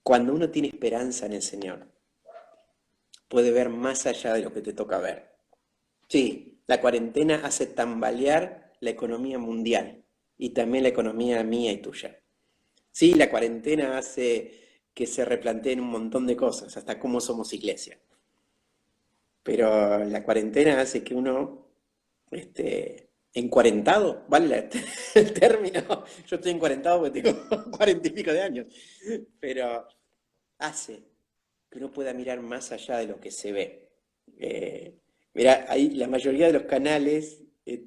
Cuando uno tiene esperanza en el Señor, puede ver más allá de lo que te toca ver. Sí, la cuarentena hace tambalear la economía mundial y también la economía mía y tuya. Sí, la cuarentena hace que se replanteen un montón de cosas, hasta cómo somos iglesia. Pero la cuarentena hace que uno, encuarentado, ¿vale el término? Yo estoy encuarentado porque tengo 40 y pico de años, pero hace que uno pueda mirar más allá de lo que se ve. Mira, ahí la mayoría de los canales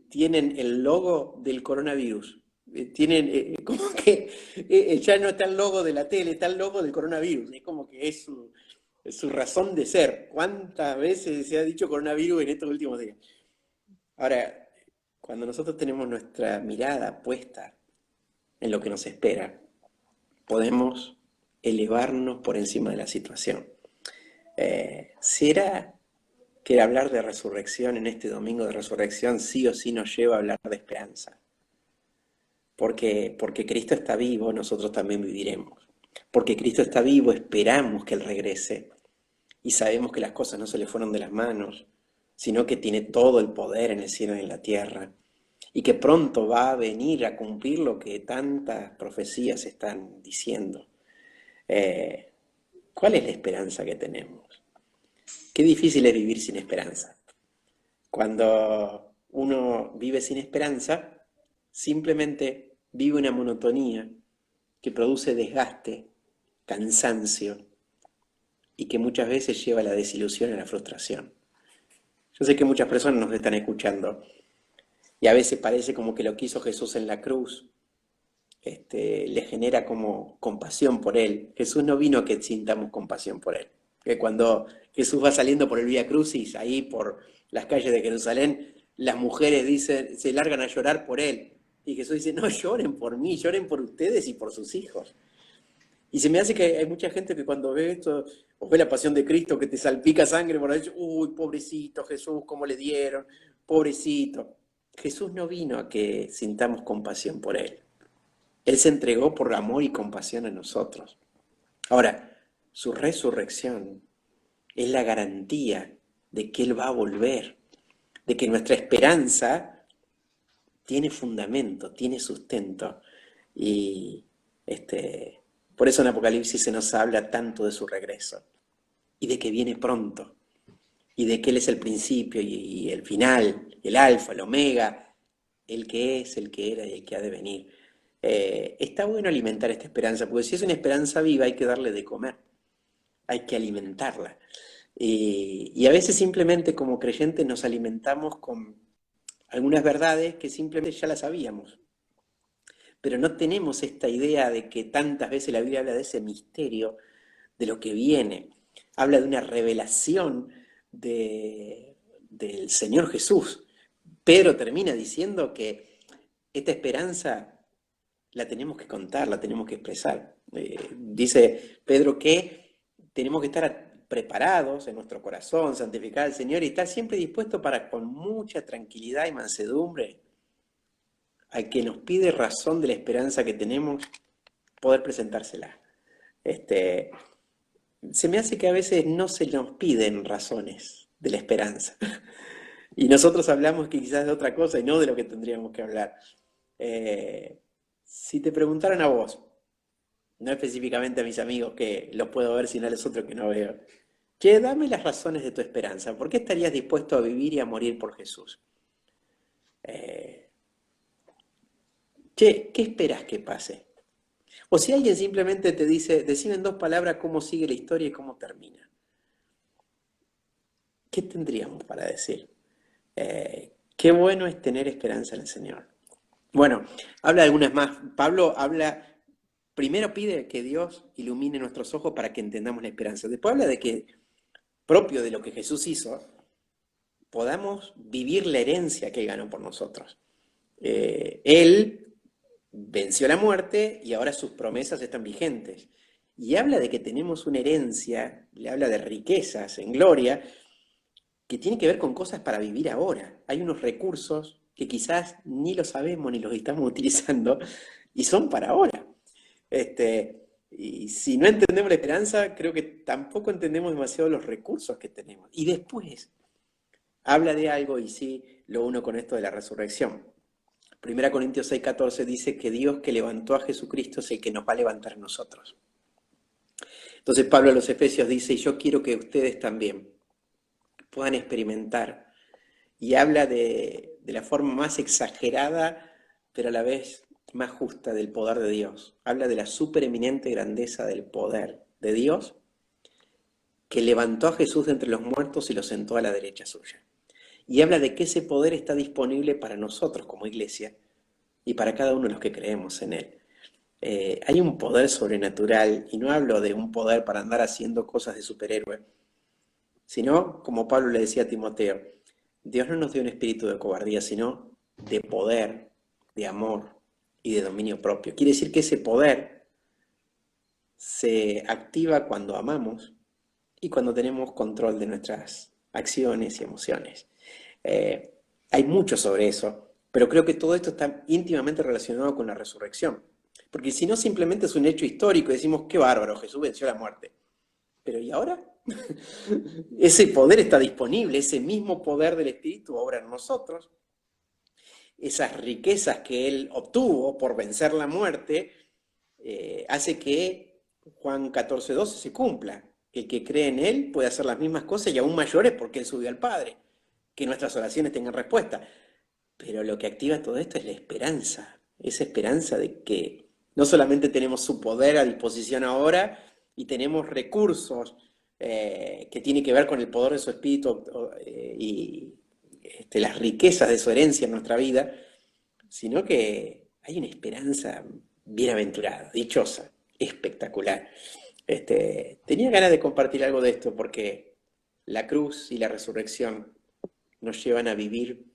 tienen el logo del coronavirus. Tienen como que ya no está el logo de la tele, está el logo del coronavirus. Es como que es su razón de ser. ¿Cuántas veces se ha dicho coronavirus en estos últimos días? Ahora, cuando nosotros tenemos nuestra mirada puesta en lo que nos espera, podemos elevarnos por encima de la situación. ¿Será que hablar de resurrección en este domingo de resurrección sí o sí nos lleva a hablar de esperanza. Porque Cristo está vivo, nosotros también viviremos. Porque Cristo está vivo, esperamos que Él regrese. Y sabemos que las cosas no se le fueron de las manos, sino que tiene todo el poder en el cielo y en la tierra. Y que pronto va a venir a cumplir lo que tantas profecías están diciendo. ¿Cuál es la esperanza que tenemos? Qué difícil es vivir sin esperanza. Cuando uno vive sin esperanza, simplemente vive una monotonía que produce desgaste, cansancio y que muchas veces lleva a la desilusión y a la frustración. Yo sé que muchas personas nos están escuchando y a veces parece como que lo que hizo Jesús en la cruz le genera como compasión por Él. Jesús no vino a que sintamos compasión por Él. Que cuando Jesús va saliendo por el Vía Crucis, ahí por las calles de Jerusalén, las mujeres dicen, se largan a llorar por Él. Y Jesús dice, no lloren por mí, lloren por ustedes y por sus hijos. Y se me hace que hay mucha gente que cuando ve esto, o ve la pasión de Cristo, que te salpica sangre por ahí, uy, pobrecito Jesús, ¿cómo le dieron? Pobrecito. Jesús no vino a que sintamos compasión por Él. Él se entregó por amor y compasión a nosotros. Ahora, su resurrección es la garantía de que Él va a volver, de que nuestra esperanza tiene fundamento, tiene sustento. Y por eso en Apocalipsis se nos habla tanto de su regreso y de que viene pronto y de que Él es el principio y el final, el alfa, el omega, el que es, el que era y el que ha de venir. Está bueno alimentar esta esperanza, porque si es una esperanza viva hay que darle de comer, hay que alimentarla. Y a veces simplemente como creyentes nos alimentamos con algunas verdades que simplemente ya las sabíamos. Pero no tenemos esta idea de que tantas veces la Biblia habla de ese misterio, de lo que viene. Habla de una revelación del Señor Jesús. Pedro termina diciendo que esta esperanza la tenemos que contar, la tenemos que expresar. Dice Pedro que tenemos que estar preparados en nuestro corazón, santificar al Señor y estar siempre dispuestos para con mucha tranquilidad y mansedumbre al que nos pide razón de la esperanza que tenemos, poder presentársela. Se me hace que a veces no se nos piden razones de la esperanza. Y nosotros hablamos quizás de otra cosa y no de lo que tendríamos que hablar. Si te preguntaran a vos, no específicamente a mis amigos que los puedo ver, sino a los otros que no veo, che, dame las razones de tu esperanza. ¿Por qué estarías dispuesto a vivir y a morir por Jesús? Che, ¿qué esperas que pase? O si alguien simplemente te dice, decime en 2 palabras cómo sigue la historia y cómo termina. ¿Qué tendríamos para decir? Qué bueno es tener esperanza en el Señor. Bueno, habla de algunas más. Pablo habla, primero pide que Dios ilumine nuestros ojos para que entendamos la esperanza. Después habla de que, propio de lo que Jesús hizo, podamos vivir la herencia que Él ganó por nosotros. Él venció la muerte y ahora sus promesas están vigentes. Y habla de que tenemos una herencia, le habla de riquezas en gloria, que tiene que ver con cosas para vivir ahora. Hay unos recursos que quizás ni los sabemos ni los estamos utilizando y son para ahora. Y si no entendemos la esperanza, creo que tampoco entendemos demasiado los recursos que tenemos. Y después habla de algo, y sí, lo uno con esto de la resurrección. 1 Corintios 6:14 dice que Dios que levantó a Jesucristo es el que nos va a levantar a nosotros. Entonces Pablo a los Efesios dice, y yo quiero que ustedes también puedan experimentar, y habla de la forma más exagerada, pero a la vez más justa del poder de Dios. Habla de la supereminente grandeza del poder de Dios, que levantó a Jesús de entre los muertos y lo sentó a la derecha suya. Y habla de que ese poder está disponible para nosotros como iglesia y para cada uno de los que creemos en Él. Hay un poder sobrenatural, y no hablo de un poder para andar haciendo cosas de superhéroe, sino, como Pablo le decía a Timoteo, Dios no nos dio un espíritu de cobardía, sino de poder, de amor y de dominio propio. Quiere decir que ese poder se activa cuando amamos y cuando tenemos control de nuestras acciones y emociones. Hay mucho sobre eso, pero creo que todo esto está íntimamente relacionado con la resurrección. Porque si no, simplemente es un hecho histórico y decimos, qué bárbaro, Jesús venció la muerte. Pero ¿y ahora? Ese poder está disponible, ese mismo poder del Espíritu obra en nosotros. Esas riquezas que Él obtuvo por vencer la muerte, hace que Juan 14:12 se cumpla. El que cree en Él puede hacer las mismas cosas y aún mayores porque Él subió al Padre. Que nuestras oraciones tengan respuesta. Pero lo que activa todo esto es la esperanza. Esa esperanza de que no solamente tenemos su poder a disposición ahora y tenemos recursos que tienen que ver con el poder de su espíritu y las riquezas de su herencia en nuestra vida, sino que hay una esperanza bienaventurada, dichosa, espectacular. Tenía ganas de compartir algo de esto porque la cruz y la resurrección nos llevan a vivir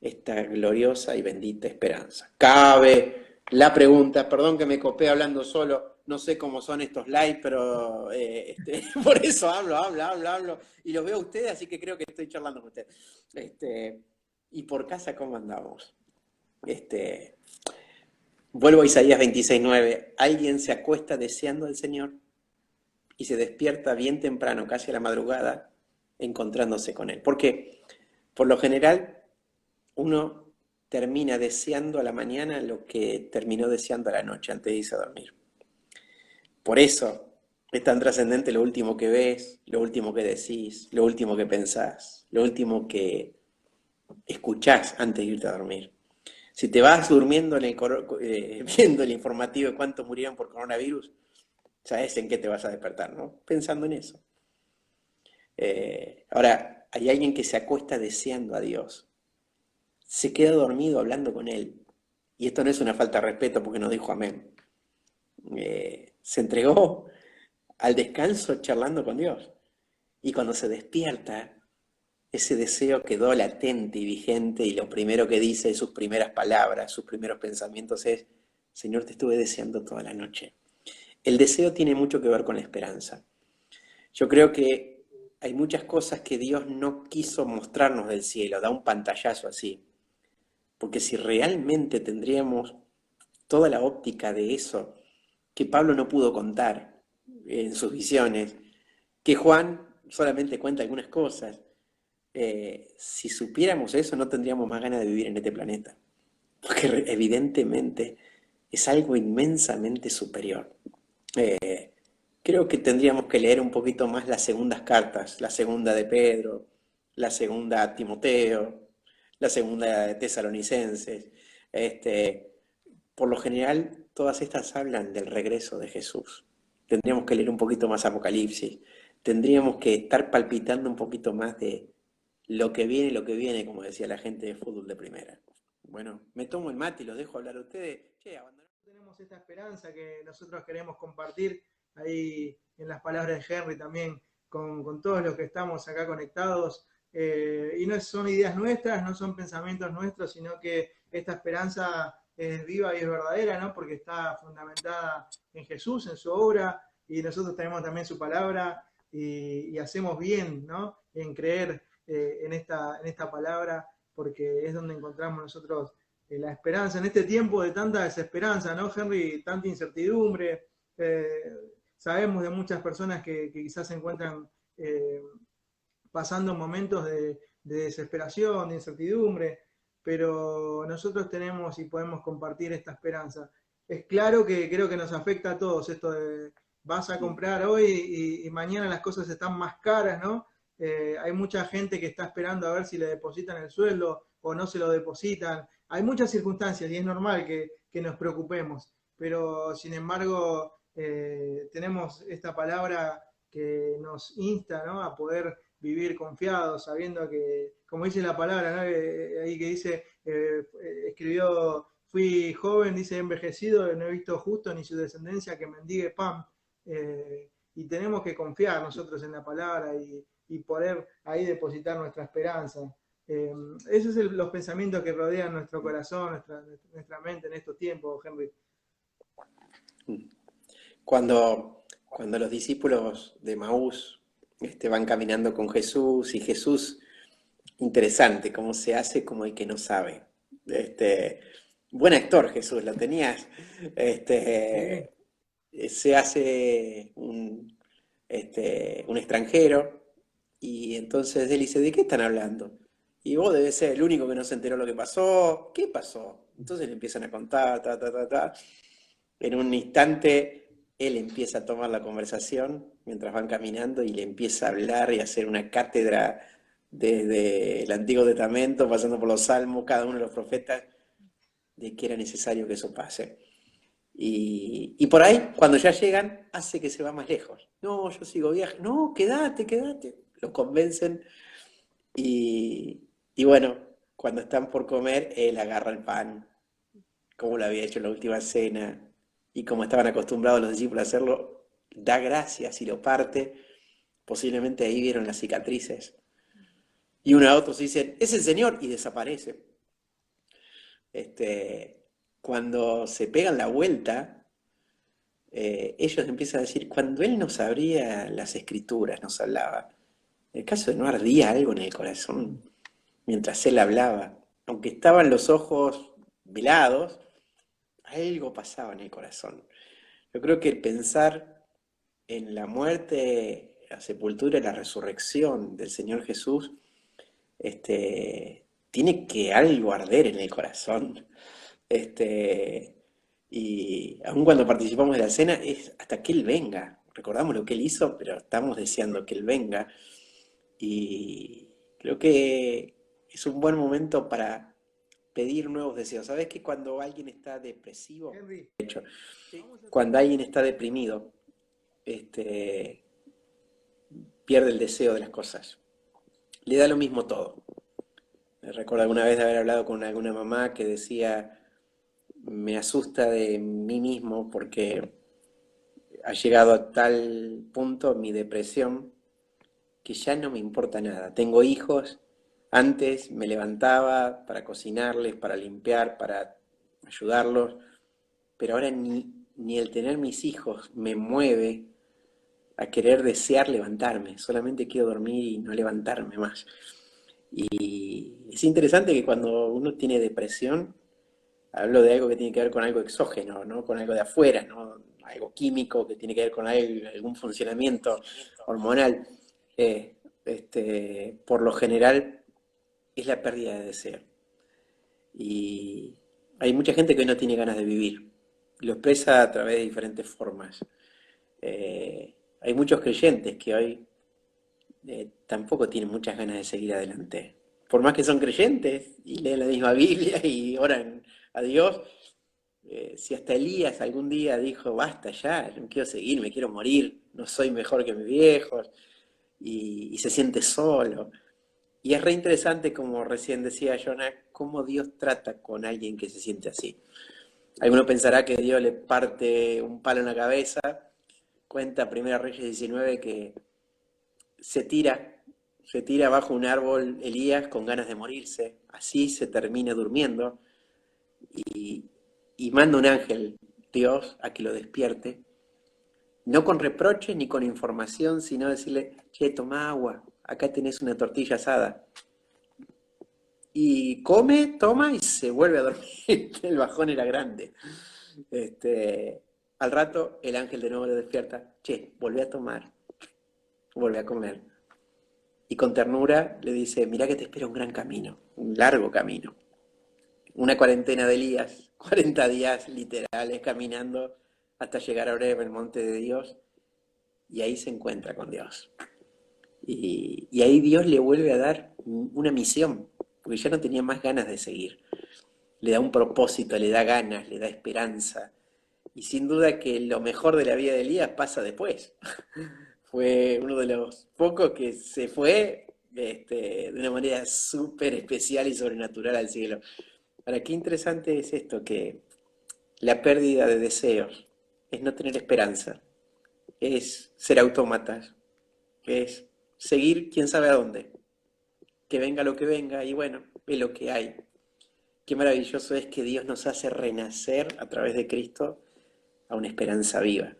esta gloriosa y bendita esperanza. Cabe la pregunta, perdón que me copé hablando solo, no sé cómo son estos live, pero por eso hablo, y los veo a ustedes, así que creo que estoy charlando con ustedes. Y por casa, ¿cómo andamos? Vuelvo a Isaías 26:9. Alguien se acuesta deseando al Señor y se despierta bien temprano, casi a la madrugada, encontrándose con Él. Porque por lo general uno termina deseando a la mañana lo que terminó deseando a la noche antes de irse a dormir. Por eso es tan trascendente lo último que ves, lo último que decís, lo último que pensás, lo último que escuchás antes de irte a dormir. Si te vas durmiendo viendo el informativo de cuántos murieron por coronavirus, sabes en qué te vas a despertar, ¿no? Pensando en eso. Ahora, hay alguien que se acuesta deseando a Dios. Se queda dormido hablando con Él. Y esto no es una falta de respeto porque nos dijo amén. Se entregó al descanso charlando con Dios. Y cuando se despierta, ese deseo quedó latente y vigente y lo primero que dice, sus primeras palabras, sus primeros pensamientos es, Señor, te estuve deseando toda la noche. El deseo tiene mucho que ver con la esperanza. Yo creo que hay muchas cosas que Dios no quiso mostrarnos del cielo, da un pantallazo así. Porque si realmente tendríamos toda la óptica de eso, que Pablo no pudo contar en sus visiones, que Juan solamente cuenta algunas cosas, si supiéramos eso no tendríamos más ganas de vivir en este planeta, porque evidentemente es algo inmensamente superior. Creo que tendríamos que leer un poquito más las segundas cartas, la segunda de Pedro, la segunda a Timoteo, la segunda de Tesalonicenses. Por lo general, todas estas hablan del regreso de Jesús. Tendríamos que leer un poquito más Apocalipsis, tendríamos que estar palpitando un poquito más de lo que viene, como decía la gente de fútbol de primera. Bueno, me tomo el mate y los dejo hablar a ustedes. Che, tenemos esta esperanza que nosotros queremos compartir ahí en las palabras de Henry también con todos los que estamos acá conectados. Y no son ideas nuestras, no son pensamientos nuestros, sino que esta esperanza es viva y es verdadera, ¿no? Porque está fundamentada en Jesús, en su obra, y nosotros tenemos también su palabra y hacemos bien, ¿no? En creer en esta palabra, porque es donde encontramos nosotros la esperanza en este tiempo de tanta desesperanza, ¿no, Henry? Tanta incertidumbre. Sabemos de muchas personas que quizás se encuentran pasando momentos de desesperación, de incertidumbre, pero nosotros tenemos y podemos compartir esta esperanza. Es claro que creo que nos afecta a todos esto de vas a comprar hoy y mañana las cosas están más caras, ¿no? Hay mucha gente que está esperando a ver si le depositan el sueldo o no se lo depositan. Hay muchas circunstancias y es normal que nos preocupemos, pero sin embargo tenemos esta palabra que nos insta, ¿no? A poder vivir confiados, sabiendo que, como dice la palabra, ¿no? Ahí que dice, escribió, fui joven, dice, envejecido, no he visto justo ni su descendencia que mendigue pan. Y tenemos que confiar nosotros en la palabra y poder ahí depositar nuestra esperanza. Esos son los pensamientos que rodean nuestro corazón, nuestra mente en estos tiempos, Henry. Cuando los discípulos de Maús van caminando con Jesús y Jesús, interesante, cómo se hace como el que no sabe. Este, buen actor Jesús, lo tenías. Sí. Este, se hace un extranjero y entonces él dice, ¿de qué están hablando? Y vos debes ser el único que no se enteró lo que pasó. ¿Qué pasó? Entonces le empiezan a contar, ta, ta, ta, ta. En un instante él empieza a tomar la conversación mientras van caminando y le empieza a hablar y a hacer una cátedra desde el Antiguo Testamento, pasando por los Salmos, cada uno de los profetas, de que era necesario que eso pase. Y por ahí, cuando ya llegan, hace que se va más lejos. No, yo sigo viaje. No, quédate, quédate. Los convencen y bueno, cuando están por comer, él agarra el pan, como lo había hecho en la última cena, y como estaban acostumbrados los discípulos a hacerlo, da gracias y lo parte. Posiblemente ahí vieron las cicatrices. Y uno a otros dicen, es el Señor, y desaparece. Este, cuando se pegan la vuelta, ellos empiezan a decir, cuando él nos abría las escrituras, nos hablaba, el caso de no ardía algo en el corazón mientras él hablaba, aunque estaban los ojos velados, algo pasaba en el corazón. Yo creo que el pensar en la muerte, la sepultura y la resurrección del Señor Jesús, tiene que algo arder en el corazón. Este, y aun cuando participamos de la cena, es hasta que Él venga. Recordamos lo que Él hizo, pero estamos deseando que Él venga. Y creo que es un buen momento para pedir nuevos deseos. ¿Sabes que cuando alguien está depresivo, Henry, de hecho, vamos a hacer cuando una alguien cosa. está deprimido, este, pierde el deseo de las cosas? Le da lo mismo todo. Recuerdo alguna vez de haber hablado con alguna mamá que decía, me asusta de mí mismo porque ha llegado a tal punto mi depresión que ya no me importa nada. Tengo hijos, antes me levantaba para cocinarles, para limpiar, para ayudarlos, pero ahora ni el tener mis hijos me mueve a querer desear levantarme, solamente quiero dormir y no levantarme más. Y es interesante que cuando uno tiene depresión, hablo de algo que tiene que ver con algo exógeno, ¿no? Con algo de afuera, ¿no? Algo químico que tiene que ver con algún funcionamiento hormonal. Por lo general es la pérdida de deseo. Y hay mucha gente que hoy no tiene ganas de vivir. Lo expresa a través de diferentes formas. Hay muchos creyentes que hoy tampoco tienen muchas ganas de seguir adelante. Por más que son creyentes y leen la misma Biblia y oran a Dios, si hasta Elías algún día dijo, basta ya, no quiero seguir, me quiero morir, no soy mejor que mis viejos, y se siente solo. Y es re interesante, como recién decía Jonah, cómo Dios trata con alguien que se siente así. Alguno pensará que Dios le parte un palo en la cabeza. Cuenta Primera Reyes 19 que se tira, se tira bajo un árbol Elías con ganas de morirse. Así se termina durmiendo y, y manda un ángel, Dios, a que lo despierte. No con reproches ni con información, sino decirle, che, toma agua, acá tenés una tortilla asada. Y come, toma y se vuelve a dormir. El bajón era grande. Al rato el ángel de nuevo lo despierta. Che, volvé a tomar, volvé a comer. Y con ternura le dice, mirá que te espera un gran camino, un largo camino. Una cuarentena de Elías, 40 días literales caminando hasta llegar a Oreb, el monte de Dios, y ahí se encuentra con Dios. Y ahí Dios le vuelve a dar una misión, porque ya no tenía más ganas de seguir. Le da un propósito, le da ganas, le da esperanza. Y sin duda que lo mejor de la vida de Elías pasa después. Fue uno de los pocos que se fue de una manera súper especial y sobrenatural al cielo. Ahora, qué interesante es esto, que la pérdida de deseos es no tener esperanza, es ser autómatas, es seguir quién sabe a dónde, que venga lo que venga y bueno, es lo que hay. Qué maravilloso es que Dios nos hace renacer a través de Cristo a una esperanza viva.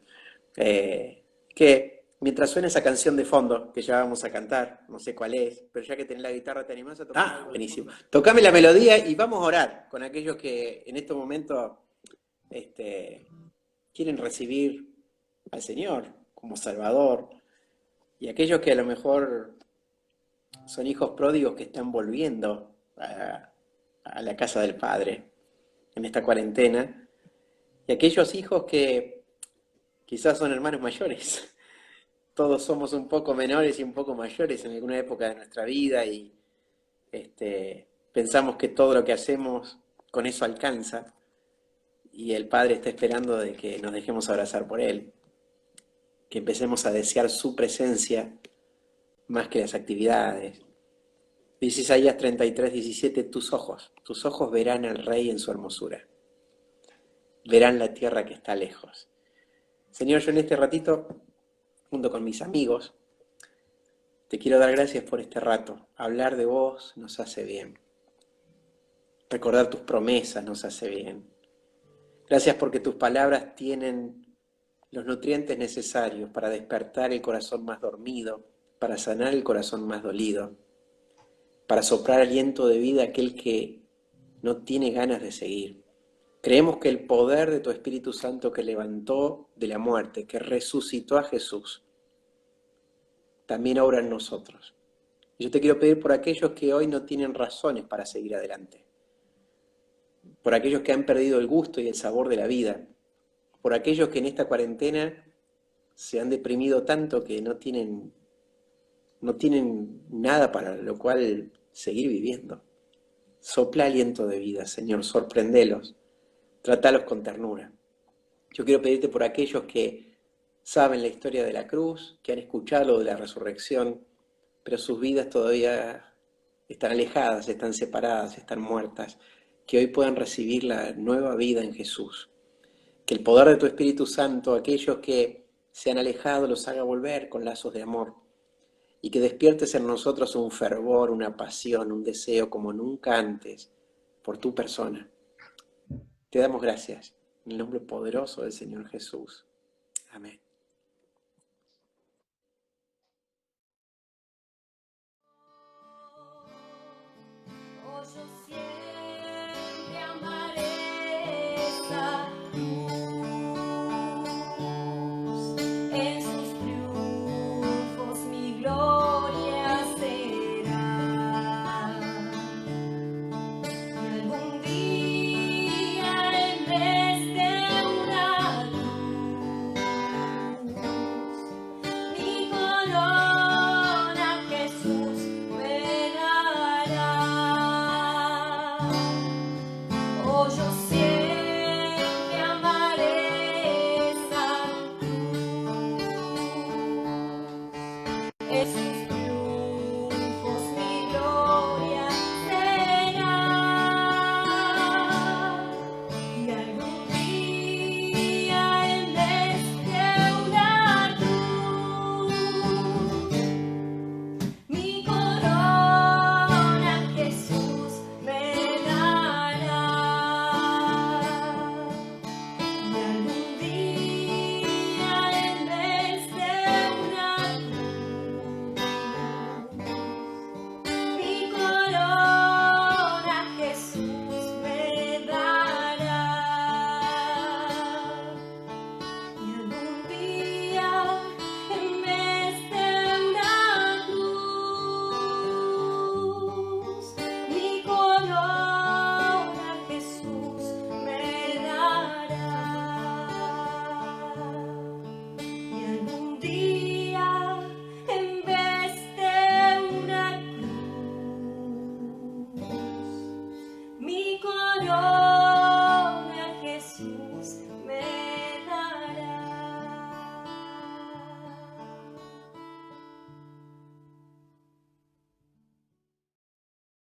Que mientras suena esa canción de fondo, que ya vamos a cantar, no sé cuál es, pero ya que tenés la guitarra, ¿te animás a tocar? Ah, buenísimo. Tocame la melodía y vamos a orar con aquellos que en estos momentos quieren recibir al Señor como Salvador, y aquellos que a lo mejor son hijos pródigos que están volviendo a la casa del Padre en esta cuarentena, y aquellos hijos que quizás son hermanos mayores. Todos somos un poco menores y un poco mayores en alguna época de nuestra vida y pensamos que todo lo que hacemos con eso alcanza y el Padre está esperando de que nos dejemos abrazar por Él, que empecemos a desear su presencia más que las actividades. Dice Isaías 33:17, tus ojos verán al Rey en su hermosura, verán la tierra que está lejos. Señor, yo en este ratito, junto con mis amigos, te quiero dar gracias por este rato. Hablar de vos nos hace bien. Recordar tus promesas nos hace bien. Gracias porque tus palabras tienen los nutrientes necesarios para despertar el corazón más dormido, para sanar el corazón más dolido, para soplar aliento de vida a aquel que no tiene ganas de seguir. Creemos que el poder de tu Espíritu Santo que levantó de la muerte, que resucitó a Jesús, también obra en nosotros. Yo te quiero pedir por aquellos que hoy no tienen razones para seguir adelante, por aquellos que han perdido el gusto y el sabor de la vida, por aquellos que en esta cuarentena se han deprimido tanto que no tienen nada para lo cual seguir viviendo. Sopla aliento de vida, Señor, sorprendelos, trátalos con ternura. Yo quiero pedirte por aquellos que saben la historia de la cruz, que han escuchado lo de la resurrección, pero sus vidas todavía están alejadas, están separadas, están muertas, que hoy puedan recibir la nueva vida en Jesús. Que el poder de tu Espíritu Santo, aquellos que se han alejado, los haga volver con lazos de amor. Y que despiertes en nosotros un fervor, una pasión, un deseo como nunca antes por tu persona. Te damos gracias en el nombre poderoso del Señor Jesús. Amén. Oh, yo siento